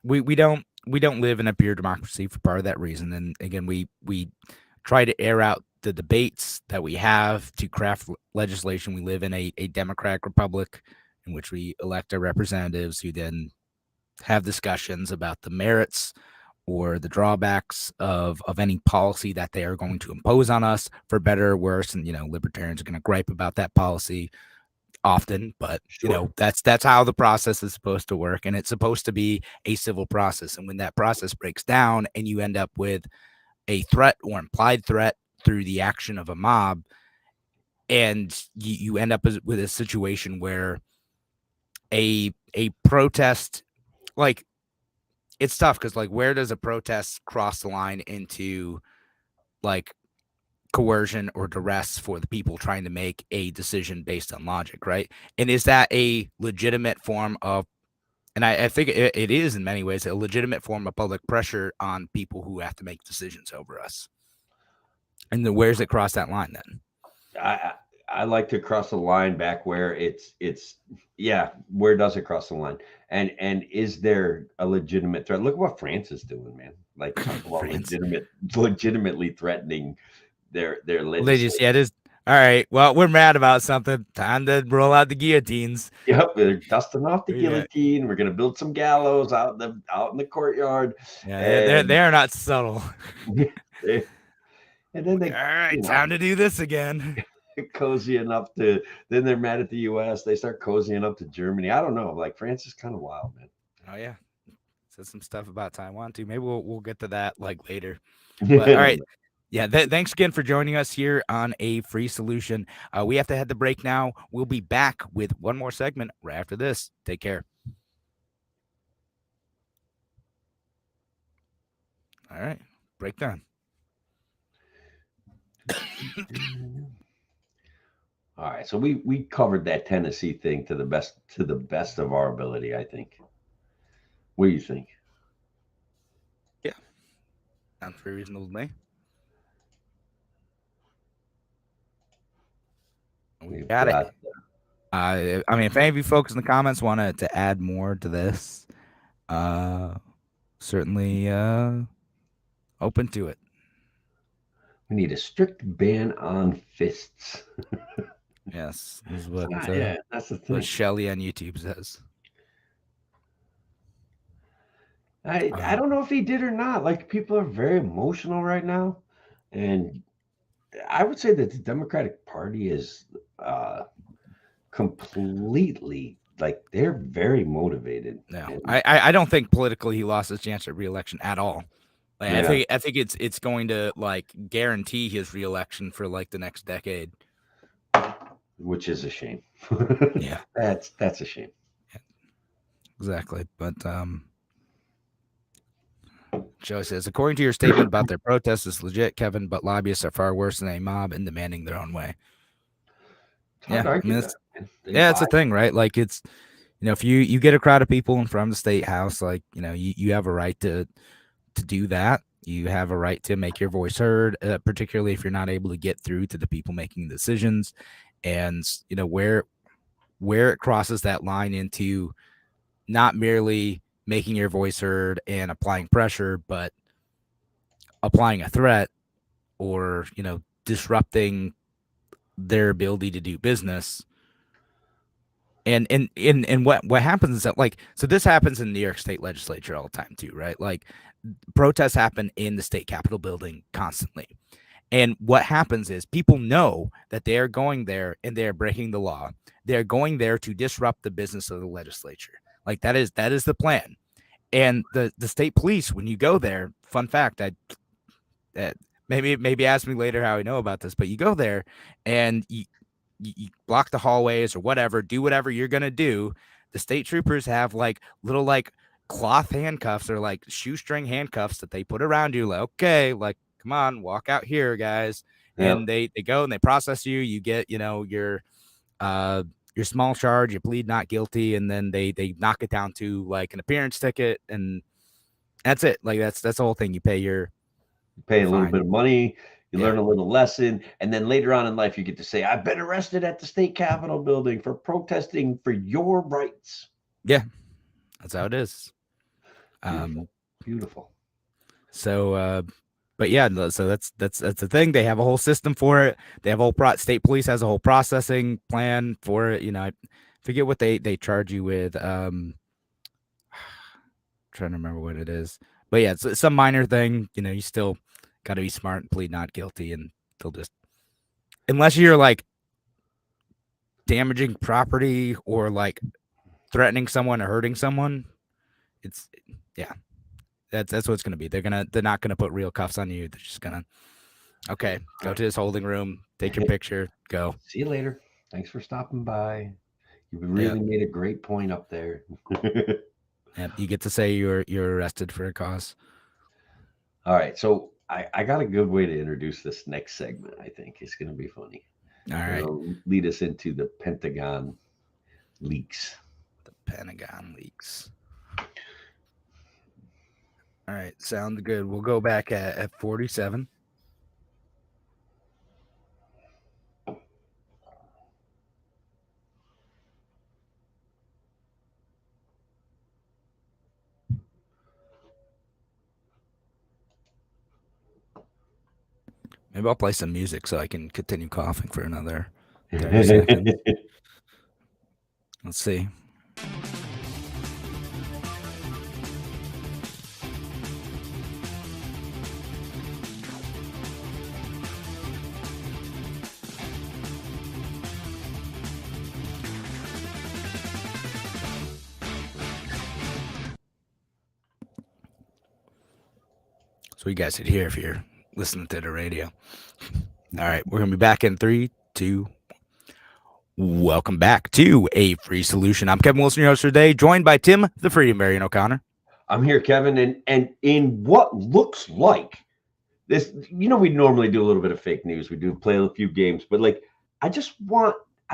B: we don't live in a pure democracy for part of that reason. And again, we try to air out the debates that we have to craft legislation. We live in a democratic republic in which we elect our representatives who then have discussions about the merits or the drawbacks of any policy that they are going to impose on us, for better or worse. And, libertarians are going to gripe about that policy often, but
A: Sure.
B: that's how the process is supposed to work. And it's supposed to be a civil process. And when that process breaks down and you end up with a threat or implied threat through the action of a mob, and you end up with a situation where a protest, like, it's tough because, like, where does a protest cross the line into, like, coercion or duress for the people trying to make a decision based on logic, right? And is that a legitimate form of, and I think it is in many ways a legitimate form of public pressure on people who have to make decisions over us? And then where's it cross that line then?
A: I like to cross the line back where it's yeah, where does it cross the line? And is there a legitimate threat? Look at what France is doing, man. Like talk about legitimately threatening their
B: Ladies, yeah, it is. All right. Well, we're mad about something. Time to roll out the guillotines.
A: Yep, they're dusting off the guillotine. We're gonna build some gallows out in the courtyard.
B: Yeah, they're not subtle.
A: And then they,
B: all right, time to do this again.
A: Cozying up to, then they're mad at the U.S. They start cozying up to Germany. I don't know. Like France is kind of wild, man.
B: Oh yeah, said some stuff about Taiwan too. Maybe we'll get to that like later. But all right. Yeah, thanks again for joining us here on A Free Solution. We have to head to break now. We'll be back with one more segment right after this. Take care. All right, break done.
A: All right, so we covered that Tennessee thing to the best of our ability, I think. What do you think?
B: Yeah, sounds very reasonable to me. We got it. I mean, if any of you folks in the comments wanted to add more to this, certainly open to it.
A: We need a strict ban on fists.
B: Yes, this is what
A: that's the thing.
B: What Shelly on YouTube says.
A: I don't know if he did or not. Like, people are very emotional right now, and I would say that the Democratic Party is completely, like, they're very motivated.
B: No, I don't think politically he lost his chance at re-election at all. Like, yeah. I think it's going to, like, guarantee his re-election for, like, the next decade,
A: which is a shame.
B: Yeah,
A: that's a shame.
B: Yeah. Exactly, but Joe says, according to your statement about their protests is legit, Kevin, but lobbyists are far worse than a mob and demanding their own way. Yeah, I mean, it's a thing, right? Like, it's, if you get a crowd of people in front of the state house, like, you have a right to do that. You have a right to make your voice heard, particularly if you're not able to get through to the people making decisions. And, where it crosses that line into not merely making your voice heard and applying pressure, but applying a threat or, disrupting their ability to do business. And what happens is that, like, so this happens in the New York State legislature all the time too, right? Like, protests happen in the state capitol building constantly. And what happens is people know that they are going there and they're breaking the law. They're going there to disrupt the business of the legislature. Like, that is the plan. And the state police, when you go there, fun fact, maybe ask me later how I know about this, but you go there and you block the hallways or whatever, do whatever you're going to do. The state troopers have, like, little, like, cloth handcuffs or, like, shoestring handcuffs that they put around you. Like, okay, like, come on, walk out here, guys. Yep. And they go and they process you. You get, your small charge, you plead not guilty, and then they knock it down to, like, an appearance ticket, and that's it. Like, that's the whole thing. You pay your
A: You pay a little
B: Fine.
A: bit of money, you
B: Yeah.
A: learn a little lesson, and then later on in life, you get to say, "I've been arrested at the state capitol building for protesting for your rights."
B: Yeah, that's how it is.
A: Beautiful, beautiful.
B: So, but yeah, so that's the thing. They have a whole system for it. They have a whole state police has a whole processing plan for it. I forget what they charge you with. Trying to remember what it is, but yeah, it's some minor thing. You still got to be smart and plead not guilty, and they'll just unless you're like damaging property or like threatening someone or hurting someone. It's yeah, that's what it's gonna be. They're not gonna put real cuffs on you. They're just gonna okay, go to this holding room, take your picture, go.
A: See you later. Thanks for stopping by. You really made a great point up there.
B: Yeah, you get to say you're arrested for a cause.
A: All right, so I got a good way to introduce this next segment. I think it's going to be funny.
B: All right,
A: It'll lead us into the Pentagon leaks.
B: the Pentagon leaks. All right, sounds good. We'll go back at 47. Maybe I'll play some music so I can continue coughing for another 30 seconds. Let's see. So you guys could hear if you're listening to the radio. All right, we're gonna be back in 3, 2. Welcome back to A Free Solution. I'm Kevin Wilson, your host for today, joined by Tim the Freedom Marion O'Connor.
A: I'm here, Kevin, and in what looks like this, we normally do a little bit of fake news. We do play a few games, but like I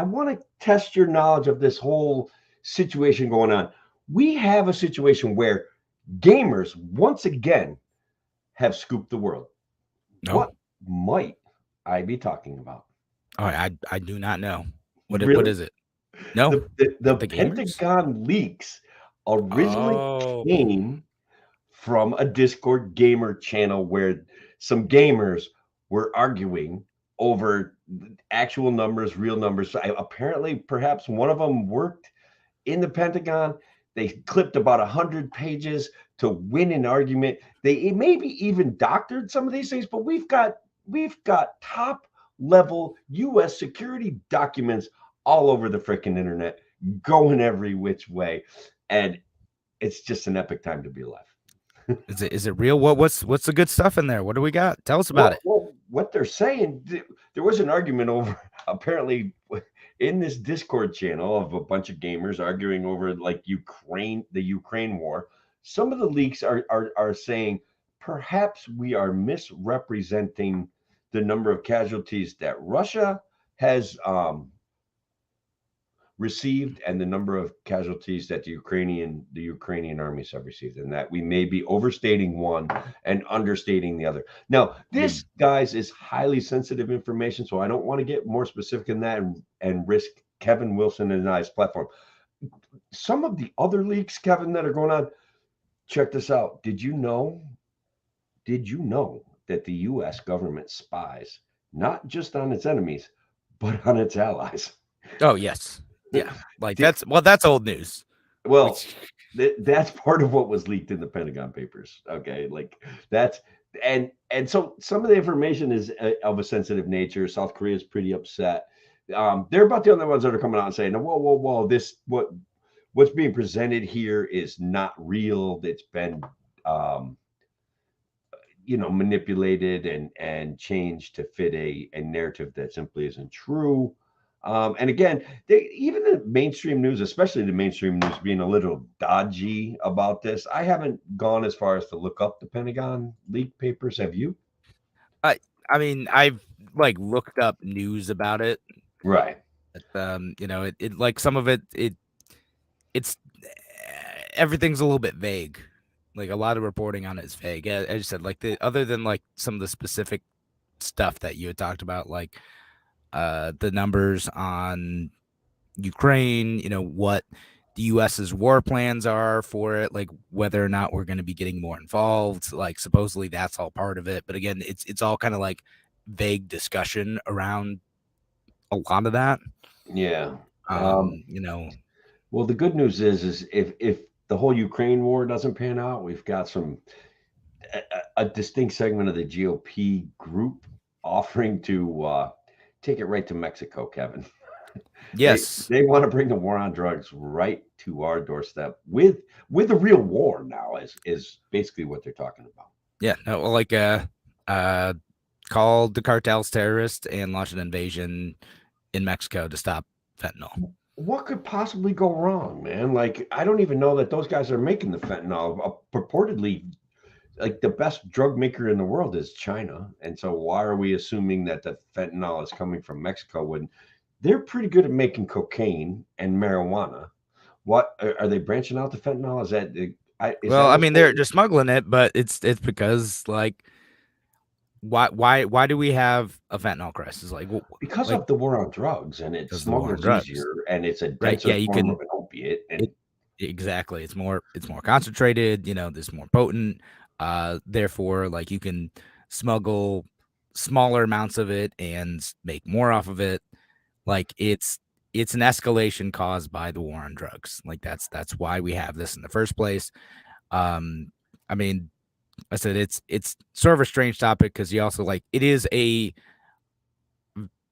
A: want to test your knowledge of this whole situation going on. We have a situation where gamers once again have scooped the world.
B: No.
A: What might I be talking about?
B: Oh, I do not know. What
A: Really?
B: is it? No.
A: The Pentagon leaks originally came from a Discord gamer channel where some gamers were arguing over actual numbers, real numbers. Apparently, perhaps one of them worked in the Pentagon. They clipped about 100 pages to win an argument. They maybe even doctored some of these things, but we've got top level U.S. security documents all over the freaking internet, going every which way, and it's just an epic time to be alive.
B: Is it real? What's the good stuff in there? What do we got? Tell us about it.
A: Well, what they're saying, there was an argument over apparently in this Discord channel of a bunch of gamers arguing over like the Ukraine war. Some of the leaks are saying perhaps we are misrepresenting the number of casualties that Russia has received and the number of casualties that the Ukrainian armies have received, and that we may be overstating one and understating the other. Now, this, guys, is highly sensitive information, so I don't want to get more specific than that and risk Kevin Wilson and I's platform. Some of the other leaks, Kevin, that are going on, check this out. Did you know that the U.S. government spies not just on its enemies, but on its allies?
B: Oh, yes. Yeah, like that's old news.
A: Well, that's part of what was leaked in the Pentagon Papers. Okay, like that's and so some of the information is of a sensitive nature. South Korea is pretty upset. They're about the only ones that are coming out and saying, "Whoa! This what's being presented here is not real. It's been manipulated and changed to fit a narrative that simply isn't true." And again, even the mainstream news, especially the mainstream news, being a little dodgy about this. I haven't gone as far as to look up the Pentagon leak papers. Have you?
B: I mean, I've like looked up news about it.
A: Right.
B: It like some of it's everything's a little bit vague. like a lot of reporting on it is vague. As I said, like other than like some of the specific stuff that you had talked about, like the numbers on Ukraine, what the US's war plans are for it, like whether or not we're going to be getting more involved. Like supposedly that's all part of it, but again, it's all kind of like vague discussion around a lot of that.
A: Yeah.
B: Well,
A: the good news is if the whole Ukraine war doesn't pan out, we've got a distinct segment of the GOP group offering to take it right to Mexico, Kevin.
B: Yes,
A: they want to bring the war on drugs right to our doorstep with a real war now is basically what they're talking about.
B: Yeah, no, like called the cartels terrorists and launched an invasion in Mexico to stop fentanyl.
A: What could possibly go wrong, man? Like, I don't even know that those guys are making the fentanyl. Purportedly, like the best drug maker in the world is China. And so why are we assuming that the fentanyl is coming from Mexico when they're pretty good at making cocaine and marijuana? What are they branching out to fentanyl? Is that
B: they're smuggling it, but it's because like why do we have a fentanyl crisis? Like
A: because of the war on drugs, and it's smuggled easier, and it's a denser form of an opiate.
B: Exactly, it's more concentrated. There's more potent. Therefore, like you can smuggle smaller amounts of it and make more off of it. Like it's an escalation caused by the war on drugs. Like that's why we have this in the first place. I mean, I said it's sort of a strange topic because you also like it is a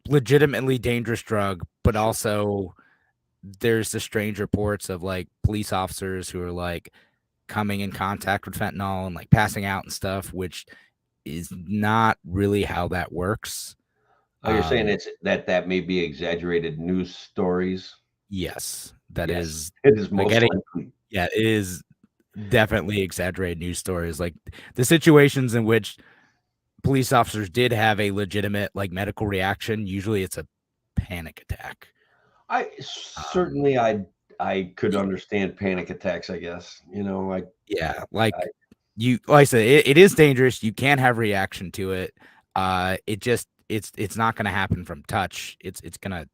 B: legitimately dangerous drug, but also there's the strange reports of like police officers who are like coming in contact with fentanyl and like passing out and stuff, which is not really how that works.
A: Oh, you're saying it's that may be exaggerated news stories?
B: Yes, that is.
A: It is most likely.
B: Yeah, it is definitely exaggerated news stories. Like the situations in which police officers did have a legitimate like medical reaction, usually it's a panic attack.
A: I could understand panic attacks, I guess. Like
B: I said, it is dangerous. You can have reaction to it. It's not going to happen from touch. It's going to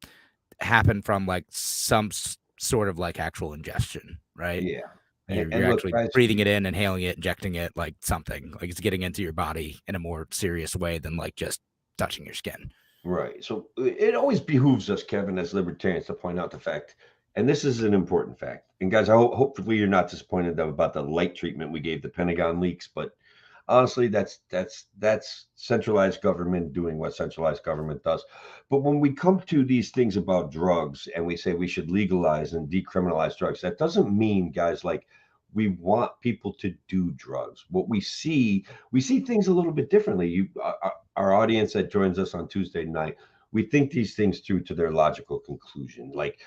B: happen from like some sort of like actual ingestion, right?
A: Yeah.
B: You're actually breathing it in, inhaling it, injecting it, like something like it's getting into your body in a more serious way than like just touching your skin.
A: Right. So it always behooves us, Kevin, as libertarians, to point out the fact, and this is an important fact. And guys, hopefully you're not disappointed about the light treatment we gave the Pentagon leaks, but honestly, that's centralized government doing what centralized government does. But when we come to these things about drugs and we say we should legalize and decriminalize drugs, that doesn't mean, guys, like we want people to do drugs. What we see things a little bit differently. Our audience that joins us on Tuesday night, we think these things through to their logical conclusion. Like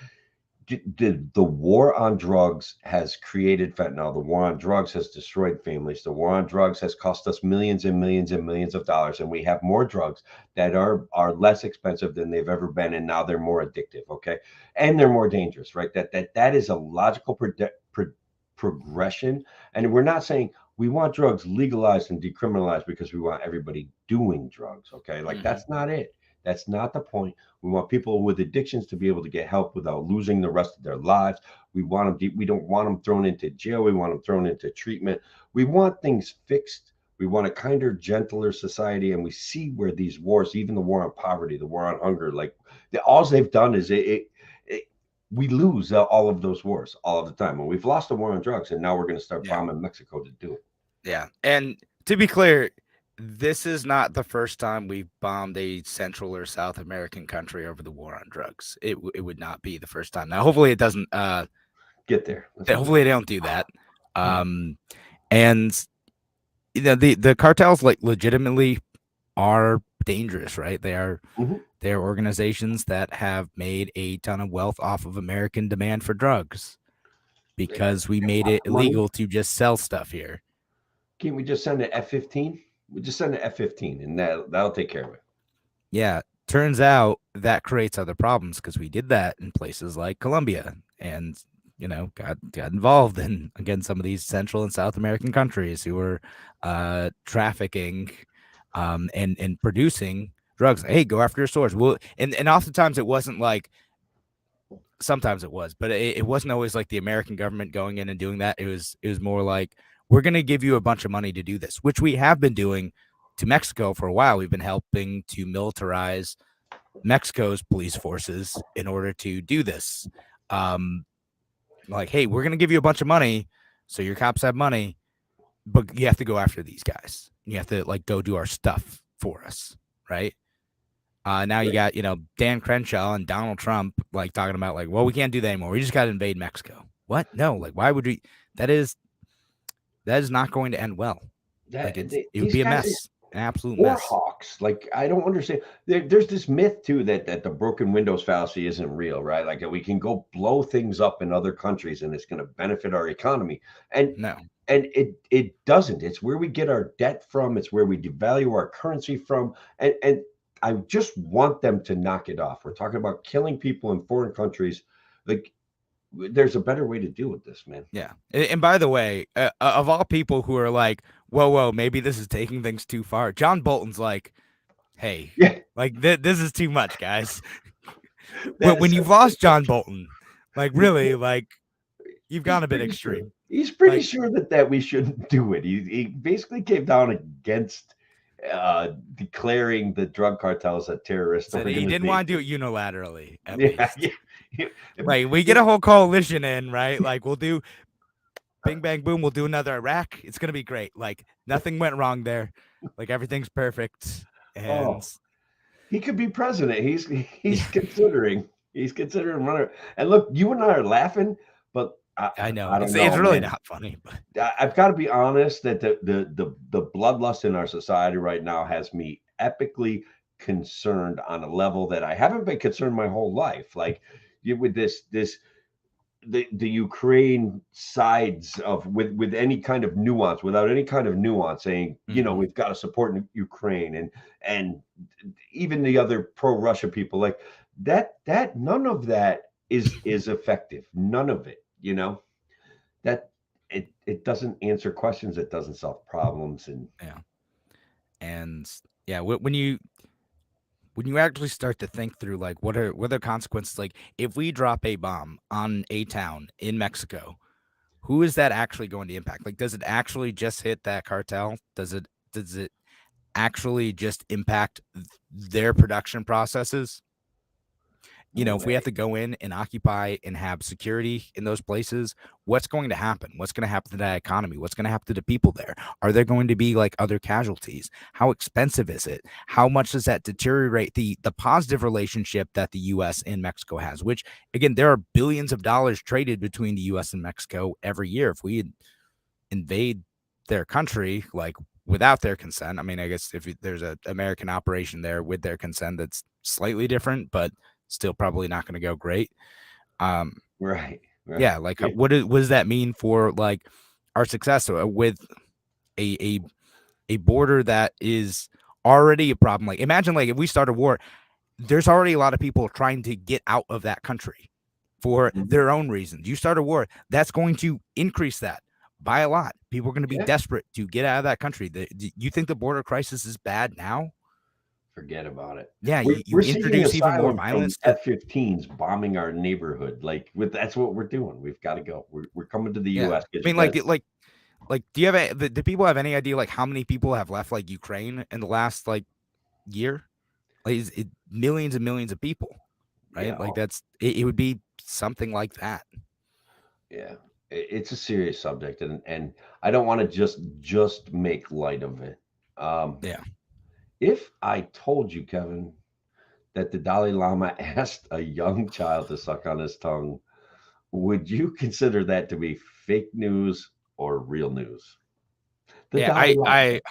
A: the war on drugs has created fentanyl. The war on drugs has destroyed families. The war on drugs has cost us millions and millions and millions of dollars. And we have more drugs that are less expensive than they've ever been. And now they're more addictive. Okay. And they're more dangerous, right? That is a logical progression. And we're not saying we want drugs legalized and decriminalized because we want everybody doing drugs. Okay. Like that's not it. That's not the point. We want people with addictions to be able to get help without losing the rest of their lives. We don't want them thrown into jail. We want them thrown into treatment. We want things fixed. We want a kinder, gentler society. And we see where these wars, even the war on poverty, the war on hunger, like all they've done is we lose all of those wars all of the time. And we've lost the war on drugs, and now we're going to start bombing Mexico to do it.
B: Yeah. And to be clear, this is not the first time we've bombed a Central or South American country over the war on drugs. It would not be the first time. Now, hopefully it doesn't
A: get there.
B: Hopefully they don't do that. And the cartels like legitimately are dangerous, right? They're organizations that have made a ton of wealth off of American demand for drugs because we made it illegal to just sell stuff here.
A: Can't we just send an F-15? We just send an F-15 and that'll take care of it.
B: Yeah. Turns out that creates other problems because we did that in places like Colombia and got involved in, again, some of these Central and South American countries who were trafficking and producing drugs. Hey, go after your source. Well, and oftentimes it wasn't like, sometimes it was, but it wasn't always like the American government going in and doing that. It was more like, we're going to give you a bunch of money to do this, which we have been doing to Mexico for a while. We've been helping to militarize Mexico's police forces in order to do this. Like, hey, we're going to give you a bunch of money, so your cops have money, but you have to go after these guys. You have to like go do our stuff for us, right? Now you got, Dan Crenshaw and Donald Trump like talking about like, well, we can't do that anymore. We just got to invade Mexico. What? No, like, why would we? That is not going to end well. Like, it would be a mess, an absolute
A: war
B: mess.
A: hawks. Like, I don't understand. There's this myth too that the broken windows fallacy isn't real, right? Like, we can go blow things up in other countries and it's going to benefit our economy. And
B: No.
A: And it doesn't. It's where we get our debt from. It's where we devalue our currency from. And I just want them to knock it off. We're talking about killing people in foreign countries. Like, there's a better way to deal with this, man.
B: Yeah. And by the way, of all people who are like, whoa, maybe this is taking things too far, John Bolton's like, hey, like this is too much, guys. When you've lost John Bolton, like, really, like, you've gone a bit extreme.
A: Sure. He's pretty sure that we shouldn't do it. He basically came down against declaring the drug cartels a terrorist.
B: He didn't want to do it unilaterally, at least.
A: Yeah.
B: Like, we get a whole coalition in, right? Like, we'll do bing, bang, boom. We'll do another Iraq. It's going to be great. Like, nothing went wrong there. Like, everything's perfect. And
A: he could be president. He's considering. He's considering running. And look, you and I are laughing, but
B: I know.
A: I don't know,
B: it's really
A: man.
B: not funny. But
A: I've got to be honest that the bloodlust in our society right now has me epically concerned on a level that I haven't been concerned my whole life. Like, with the Ukraine sides of with any kind of nuance, without any kind of nuance, saying, we've got to support Ukraine and even the other pro-Russia people, like that none of that is effective. None of it, that it doesn't answer questions, it doesn't solve problems.
B: When you actually start to think through, like, what are the consequences? Like, if we drop a bomb on a town in Mexico, who is that actually going to impact? Like, does it actually just hit that cartel? Does it actually just impact their production processes? If we have to go in and occupy and have security in those places, what's going to happen? What's going to happen to that economy? What's going to happen to the people there? Are there going to be like other casualties? How expensive is it? How much does that deteriorate the positive relationship that the U.S. and Mexico has? Which, again, there are billions of dollars traded between the U.S. and Mexico every year. If we invade their country, like, without their consent, I mean, I guess if there's an American operation there with their consent, that's slightly different, but still probably not going to go great.
A: Right.
B: Yeah. Like, what does that mean for like our success with a border that is already a problem? Like, imagine, like, if we start a war, there's already a lot of people trying to get out of that country for their own reasons. You start a war, that's going to increase that by a lot. People are going to be desperate to get out of that country. You think the border crisis is bad now?
A: Forget about it.
B: Yeah, you introduce even more violence.
A: F-15s bombing our neighborhood. Like, that's what we're doing. We've got to go. We're coming to the U.S.
B: I mean, like, do you have do people have any idea like how many people have left like Ukraine in the last like year? Like, millions and millions of people, right?
A: Yeah.
B: Like, that's it would be something like that.
A: Yeah, it's a serious subject, and I don't want to just make light of it. If I told you, Kevin, that the Dalai Lama asked a young child to suck on his tongue, would you consider that to be fake news or real news?
B: I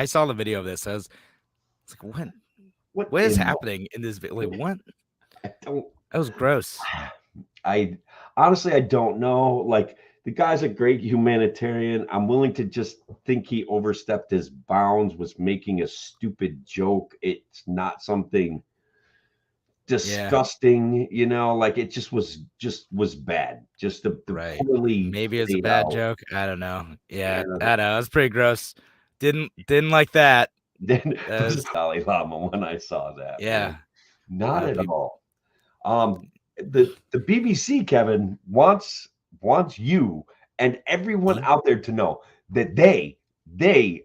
B: saw the video of this. I was like, what is happening in this video? Like, what? That was gross.
A: I honestly, I don't know. Like, the guy's a great humanitarian. I'm willing to just think he overstepped his bounds, was making a stupid joke. It's not something disgusting, you know, like it just was bad. Just the
B: Right.
A: poorly
B: Maybe it's a
A: played
B: bad
A: out.
B: joke. I don't know. Yeah,
A: Yeah.
B: I know. It's pretty gross. Didn't like that.
A: Then
B: That
A: the
B: was,
A: Dalai Lama when I saw that, man.
B: yeah.
A: Not at
B: People.
A: all. The BBC, Kevin, wants you and everyone out there to know that they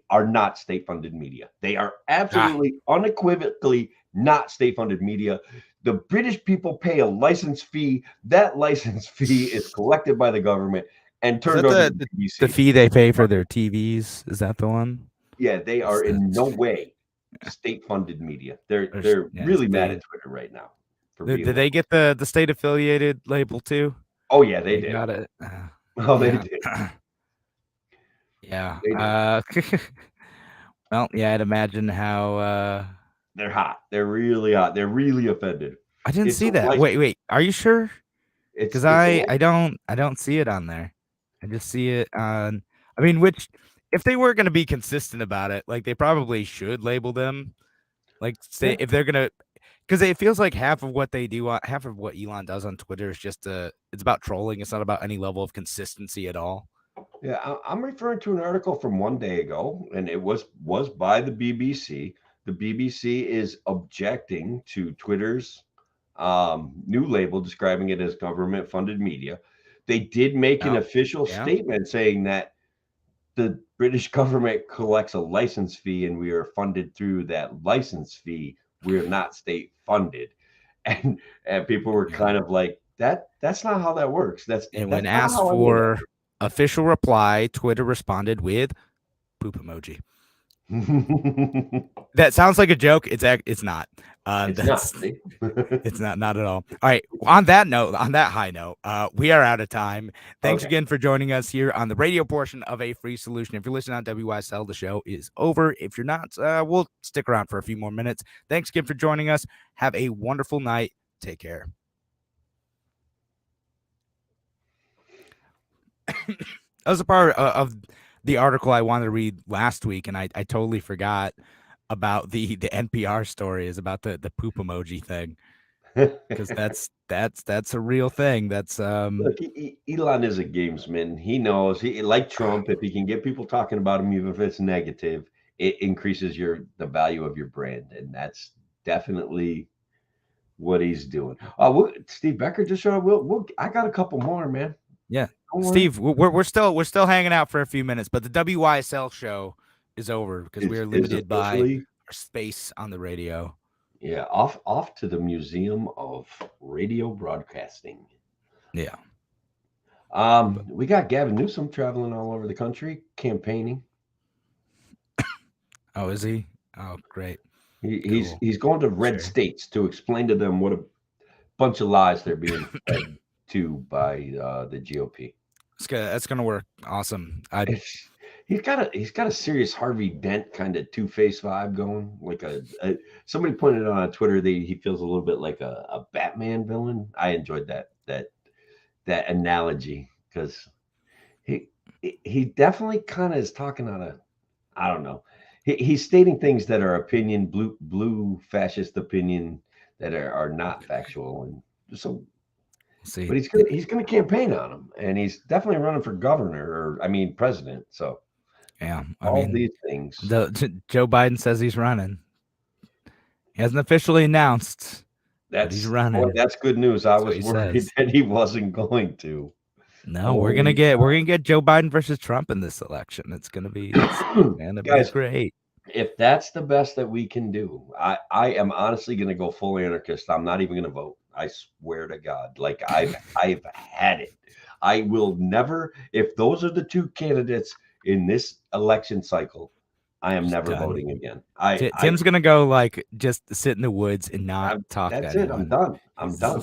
A: are not state funded media. They are absolutely unequivocally not state funded media. The British people pay a license fee. That license fee is collected by the government and
B: Is
A: turned
B: that
A: over to
B: the
A: the BBC.
B: fee they pay for their TVs? Is that the one?
A: Yeah, they
B: It's
A: are
B: the,
A: in no way state funded media.
B: or
A: They're
B: yeah,
A: really mad at
B: state.
A: Twitter right now for
B: Did
A: being
B: they
A: like,
B: get the state affiliated label too?
A: oh yeah, they
B: They
A: did.
B: got it.
A: Oh, they
B: Yeah.
A: did.
B: Yeah.
A: They did.
B: Well, yeah, I'd imagine how
A: They're hot. They're really hot. They're really offended.
B: I didn't
A: It's
B: see that.
A: like
B: Wait, are you sure? Because
A: it's a
B: I don't see it on there. I just see it on. I mean, which if they were gonna be consistent about it, like they probably should label them. Like say
A: yeah,
B: if they're gonna, because it feels like half of what they do, half of what Elon does on Twitter is just it's about trolling. It's not about any level of consistency at all.
A: yeah. I'm referring to an article from one day ago, and it was by the BBC. The BBC is objecting to Twitter's new label describing it as government funded media. They did make an
B: Oh,
A: official
B: yeah.
A: statement saying that the British government collects a license fee and we are funded through that license fee. We're not state funded. And people were kind of like, that's not how that works.
B: And
A: That's
B: when
A: not
B: asked
A: how any of that
B: for official reply, Twitter responded with poop emoji.
A: works.
B: That sounds like a joke. It's not.
A: It's not.
B: It's not at all. All right. On that high note, we are out of time. Thanks
A: Okay.
B: again for joining us here on the radio portion of A Free Solution. If you're listening on WYSL, the show is over. If you're not, we'll stick around for a few more minutes. Thanks again for joining us. Have a wonderful night. Take care. That was a part of the article I wanted to read last week, and I totally forgot about the NPR story is about the poop emoji thing, because that's a real thing. That's
A: Look, Elon is a gamesman. He knows he like Trump. If he can get people talking about him, even if it's negative, it increases the value of your brand, and that's definitely what he's doing. Oh, Steve Becker just showed up. I got a couple more, man.
B: yeah. Steve, we're still hanging out for a few minutes, but the WYSL show is over because we are limited by our space on the radio.
A: Yeah, off to the Museum of Radio Broadcasting.
B: Yeah.
A: We got Gavin Newsom traveling all over the country campaigning.
B: Oh, is he? Oh, great.
A: He's going to red states to explain to them what a bunch of lies they're being fed to by the GOP.
B: That's gonna work. Awesome.
A: He's got a serious Harvey Dent kind of two-faced vibe going. Like somebody pointed out on Twitter that he feels a little bit like a Batman villain. I enjoyed that analogy because he definitely kind of is talking out of, I don't know. He's stating things that are opinion, blue fascist opinion that are not factual, and so.
B: See.
A: But he's gonna campaign on him, and he's definitely running for governor, president. So
B: yeah,
A: these things.
B: Joe Biden says he's running. He hasn't officially announced that he's running.
A: Boy, that's good news. I was worried that he wasn't going to.
B: No, we're gonna get Joe Biden versus Trump in this election. It's gonna be
A: guys,
B: great.
A: If that's the best that we can do, I am honestly gonna go full anarchist. I'm not even gonna vote. I swear to God, like I've had it. I will never. If those are the two candidates in this election cycle, I am never voting again.
B: Tim's gonna go like just sit in the woods and not talk.
A: That's it. I'm done. I'm done.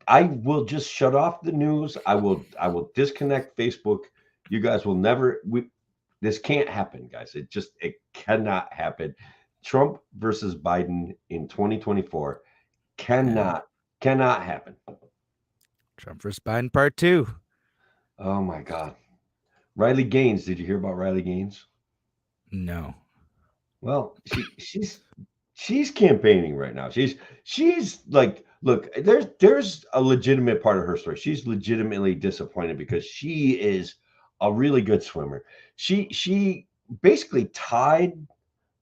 A: I will just shut off the news. I will disconnect Facebook. You guys will never. This can't happen, guys. It cannot happen. Trump versus Biden in 2024 cannot happen.
B: Trump versus Biden part 2.
A: Oh my God. Riley Gaines. Did you hear about Riley Gaines?
B: No.
A: Well, she's campaigning right now. She's like, look, there's a legitimate part of her story. She's legitimately disappointed because she is a really good swimmer. She basically tied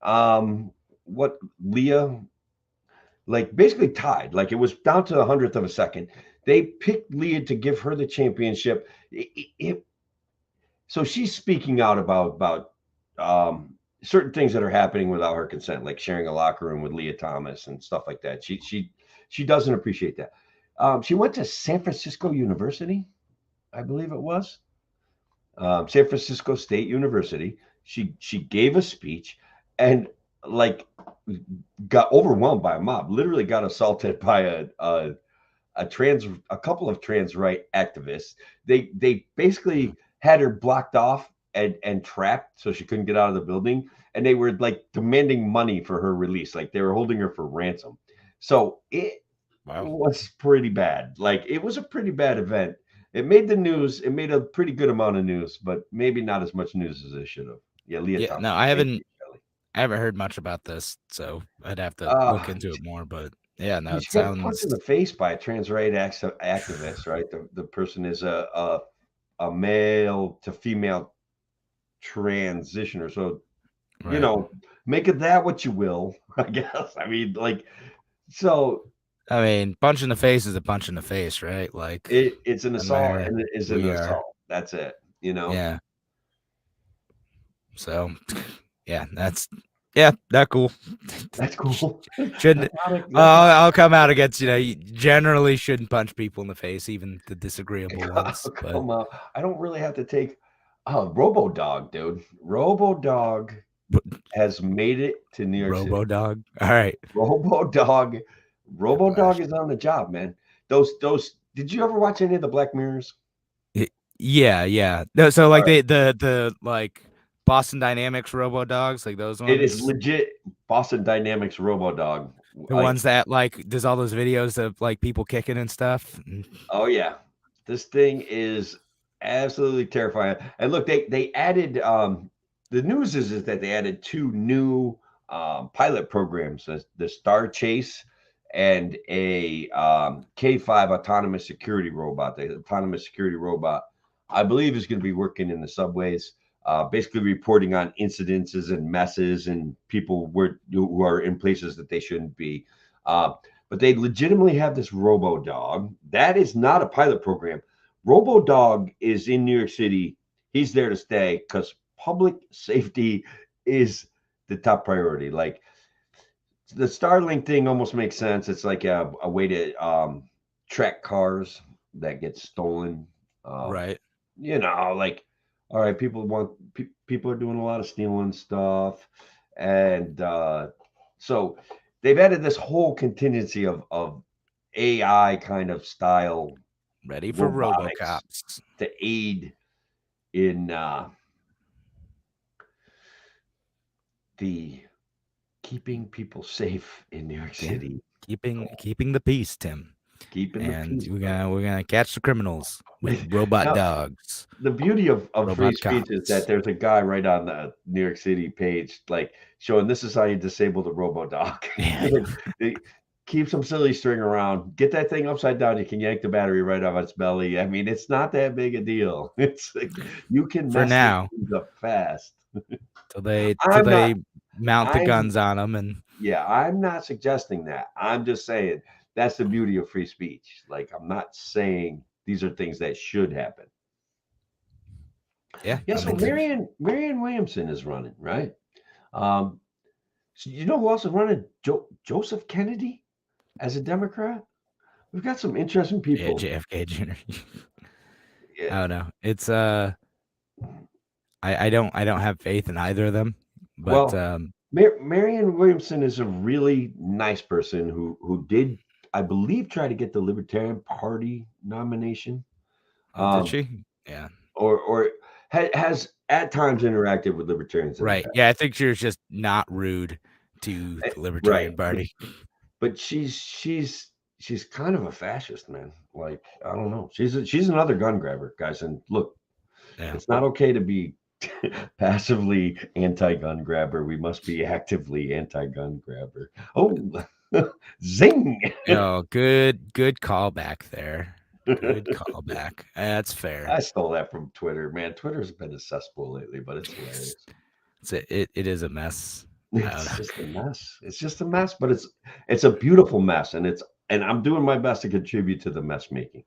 A: what Leah, like basically tied, like it was down to the 100th of a second. They picked Leah to give her the championship. So she's speaking out about certain things that are happening without her consent, like sharing a locker room with Leah Thomas and stuff like that. She doesn't appreciate that. She went to San Francisco University, I believe it was San Francisco State University. She gave a speech and like got overwhelmed by a mob. Literally got assaulted by a couple of trans right activists. They basically had her blocked off and trapped so she couldn't get out of the building, and they were like demanding money for her release, like they were holding her for ransom. So it was pretty bad. Like it was a pretty bad event. It made the news. It made a pretty good amount of news, but maybe not as much news as it should have. Yeah, Leah Thompson.
B: No, I haven't heard much about this, so I'd have to look into it more. But yeah, no, it
A: sounds. Got punched in the face by a trans right activist, right? The person is a male to female transitioner. So, make it that what you will, I guess. I mean, like, so.
B: I mean, punch in the face is a punch in the face, right? Like
A: it's an assault, and it is an assault. That's it.
B: Yeah. So, yeah, that's not cool.
A: That's cool.
B: Shouldn't I'll come out against, you generally shouldn't punch people in the face, even the disagreeable ones.
A: Come on. I don't really have to take RoboDog, dude. RoboDog has made it to New York City.
B: RoboDog. All right.
A: RoboDog is on the job, man. Those did you ever watch any of the Black Mirrors?
B: Yeah. No, so like the like Boston Dynamics RoboDogs, like those ones.
A: It is legit Boston Dynamics RoboDog.
B: The ones that like does all those videos of like people kicking and stuff.
A: Oh yeah. This thing is absolutely terrifying. And look, they added the news is that they added 2 new pilot programs, the Star Chase and a K5 autonomous security robot. The autonomous security robot, I believe, is going to be working in the subways, basically reporting on incidences and messes and people who are in places that they shouldn't be. But they legitimately have this RoboDog. That is not a pilot program. RoboDog is in New York City. He's there to stay because public safety is the top priority. Like the Starlink thing almost makes sense. It's like a way to track cars that get stolen.
B: Right.
A: Like, all right, people are doing a lot of stealing stuff. And so they've added this whole contingency of AI kind of style.
B: Ready for RoboCops
A: to aid in the keeping people safe in New York City.
B: Keeping the peace, Tim.
A: Keeping the peace.
B: We're gonna catch the criminals with robot dogs.
A: The beauty of free speech is that there's a guy right on the New York City page, like showing this is how you disable the RoboDog. Yeah. Keep some silly string around, get that thing upside down. You can yank the battery right off its belly. I mean, it's not that big a deal. It's like you can
B: for now
A: up fast
B: till they mount the guns on them. And
A: yeah, I'm not suggesting that. I'm just saying that's the beauty of free speech. Like, I'm not saying these are things that should happen.
B: Yeah.
A: So Marianne Williamson is running, right? So you know who else is running? Joseph Kennedy as a Democrat. We've got some interesting people.
B: Yeah, JFK Jr. Yeah. I don't know. It's I don't have faith in either of them. But
A: Marianne Williamson is a really nice person who did, I believe, try to get the Libertarian Party nomination.
B: Did she? Yeah.
A: Or has at times interacted with libertarians.
B: Right. Yeah, I think she was just not rude to the Libertarian Party.
A: But she's kind of a fascist, man. Like, I don't know. She's another gun grabber, guys. And look, it's not okay to be Passively anti-gun grabber. We must be actively anti-gun grabber. Oh, zing!
B: Oh, good callback there. Good callback. That's fair.
A: I stole that from Twitter, man. Twitter's been a cesspool lately, but it's hilarious.
B: It is a mess.
A: It's just a mess. It's just a mess, but it's a beautiful mess, and I'm doing my best to contribute to the mess making.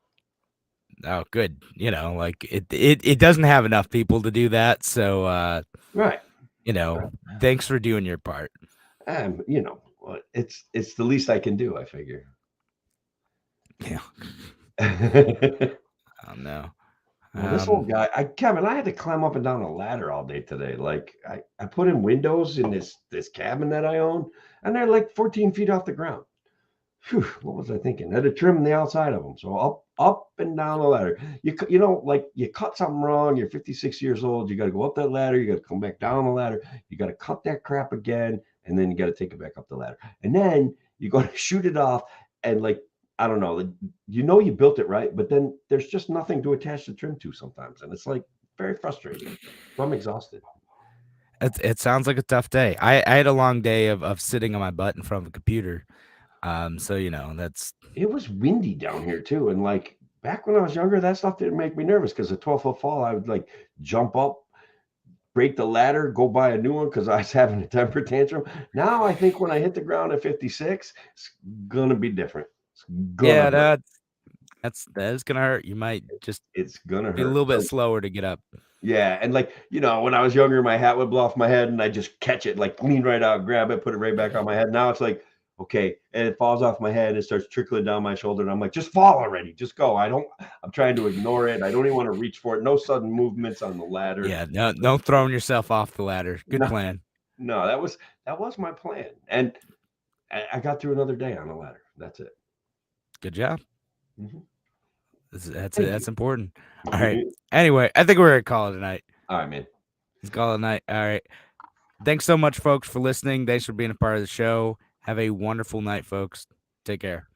B: Oh, good. Like it doesn't have enough people to do that, so
A: Right.
B: Thanks for doing your part.
A: It's the least I can do, I figure.
B: Yeah. Oh no.
A: Well, this old guy, Kevin, I had to climb up and down a ladder all day today. Like I put in windows in this cabin that I own, and they're like 14 feet off the ground. Whew, what was I thinking? I had to trim the outside of them. So up and down the ladder. Like you cut something wrong. You're 56 years old. You got to go up that ladder. You got to come back down the ladder. You got to cut that crap again, and then you got to take it back up the ladder. And then you got to shoot it off, and like I don't know, you built it right, but then there's just nothing to attach the trim to sometimes, and it's like very frustrating. So I'm exhausted.
B: It sounds like a tough day. I had a long day of sitting on my butt in front of a computer. So
A: it was windy down here too. And like back when I was younger, that stuff didn't make me nervous because a 12-foot fall, I would like jump up, break the ladder, go buy a new one because I was having a temper tantrum. Now I think when I hit the ground at 56, it's gonna be different.
B: That is gonna hurt. You might just
A: it's gonna
B: be
A: hurt.
B: A little bit slower to get up.
A: Yeah, and like when I was younger, my hat would blow off my head, and I just catch it, like lean right out, grab it, put it right back on my head. Now it's like, okay, and it falls off my head, it starts trickling down my shoulder, and I'm like, just fall already, just go. I'm trying to ignore it. I don't even want to reach for it. No sudden movements on the ladder.
B: Yeah, no throwing yourself off the ladder. Good plan.
A: No, that was my plan, and I got through another day on the ladder. That's it.
B: Good job.
A: Mm-hmm.
B: That's important. All right. Anyway, I think we're gonna call it tonight.
A: All right, man.
B: Let's call it a night. All right. Thanks so much, folks, for listening. Thanks for being a part of the show. Have a wonderful night, folks. Take care.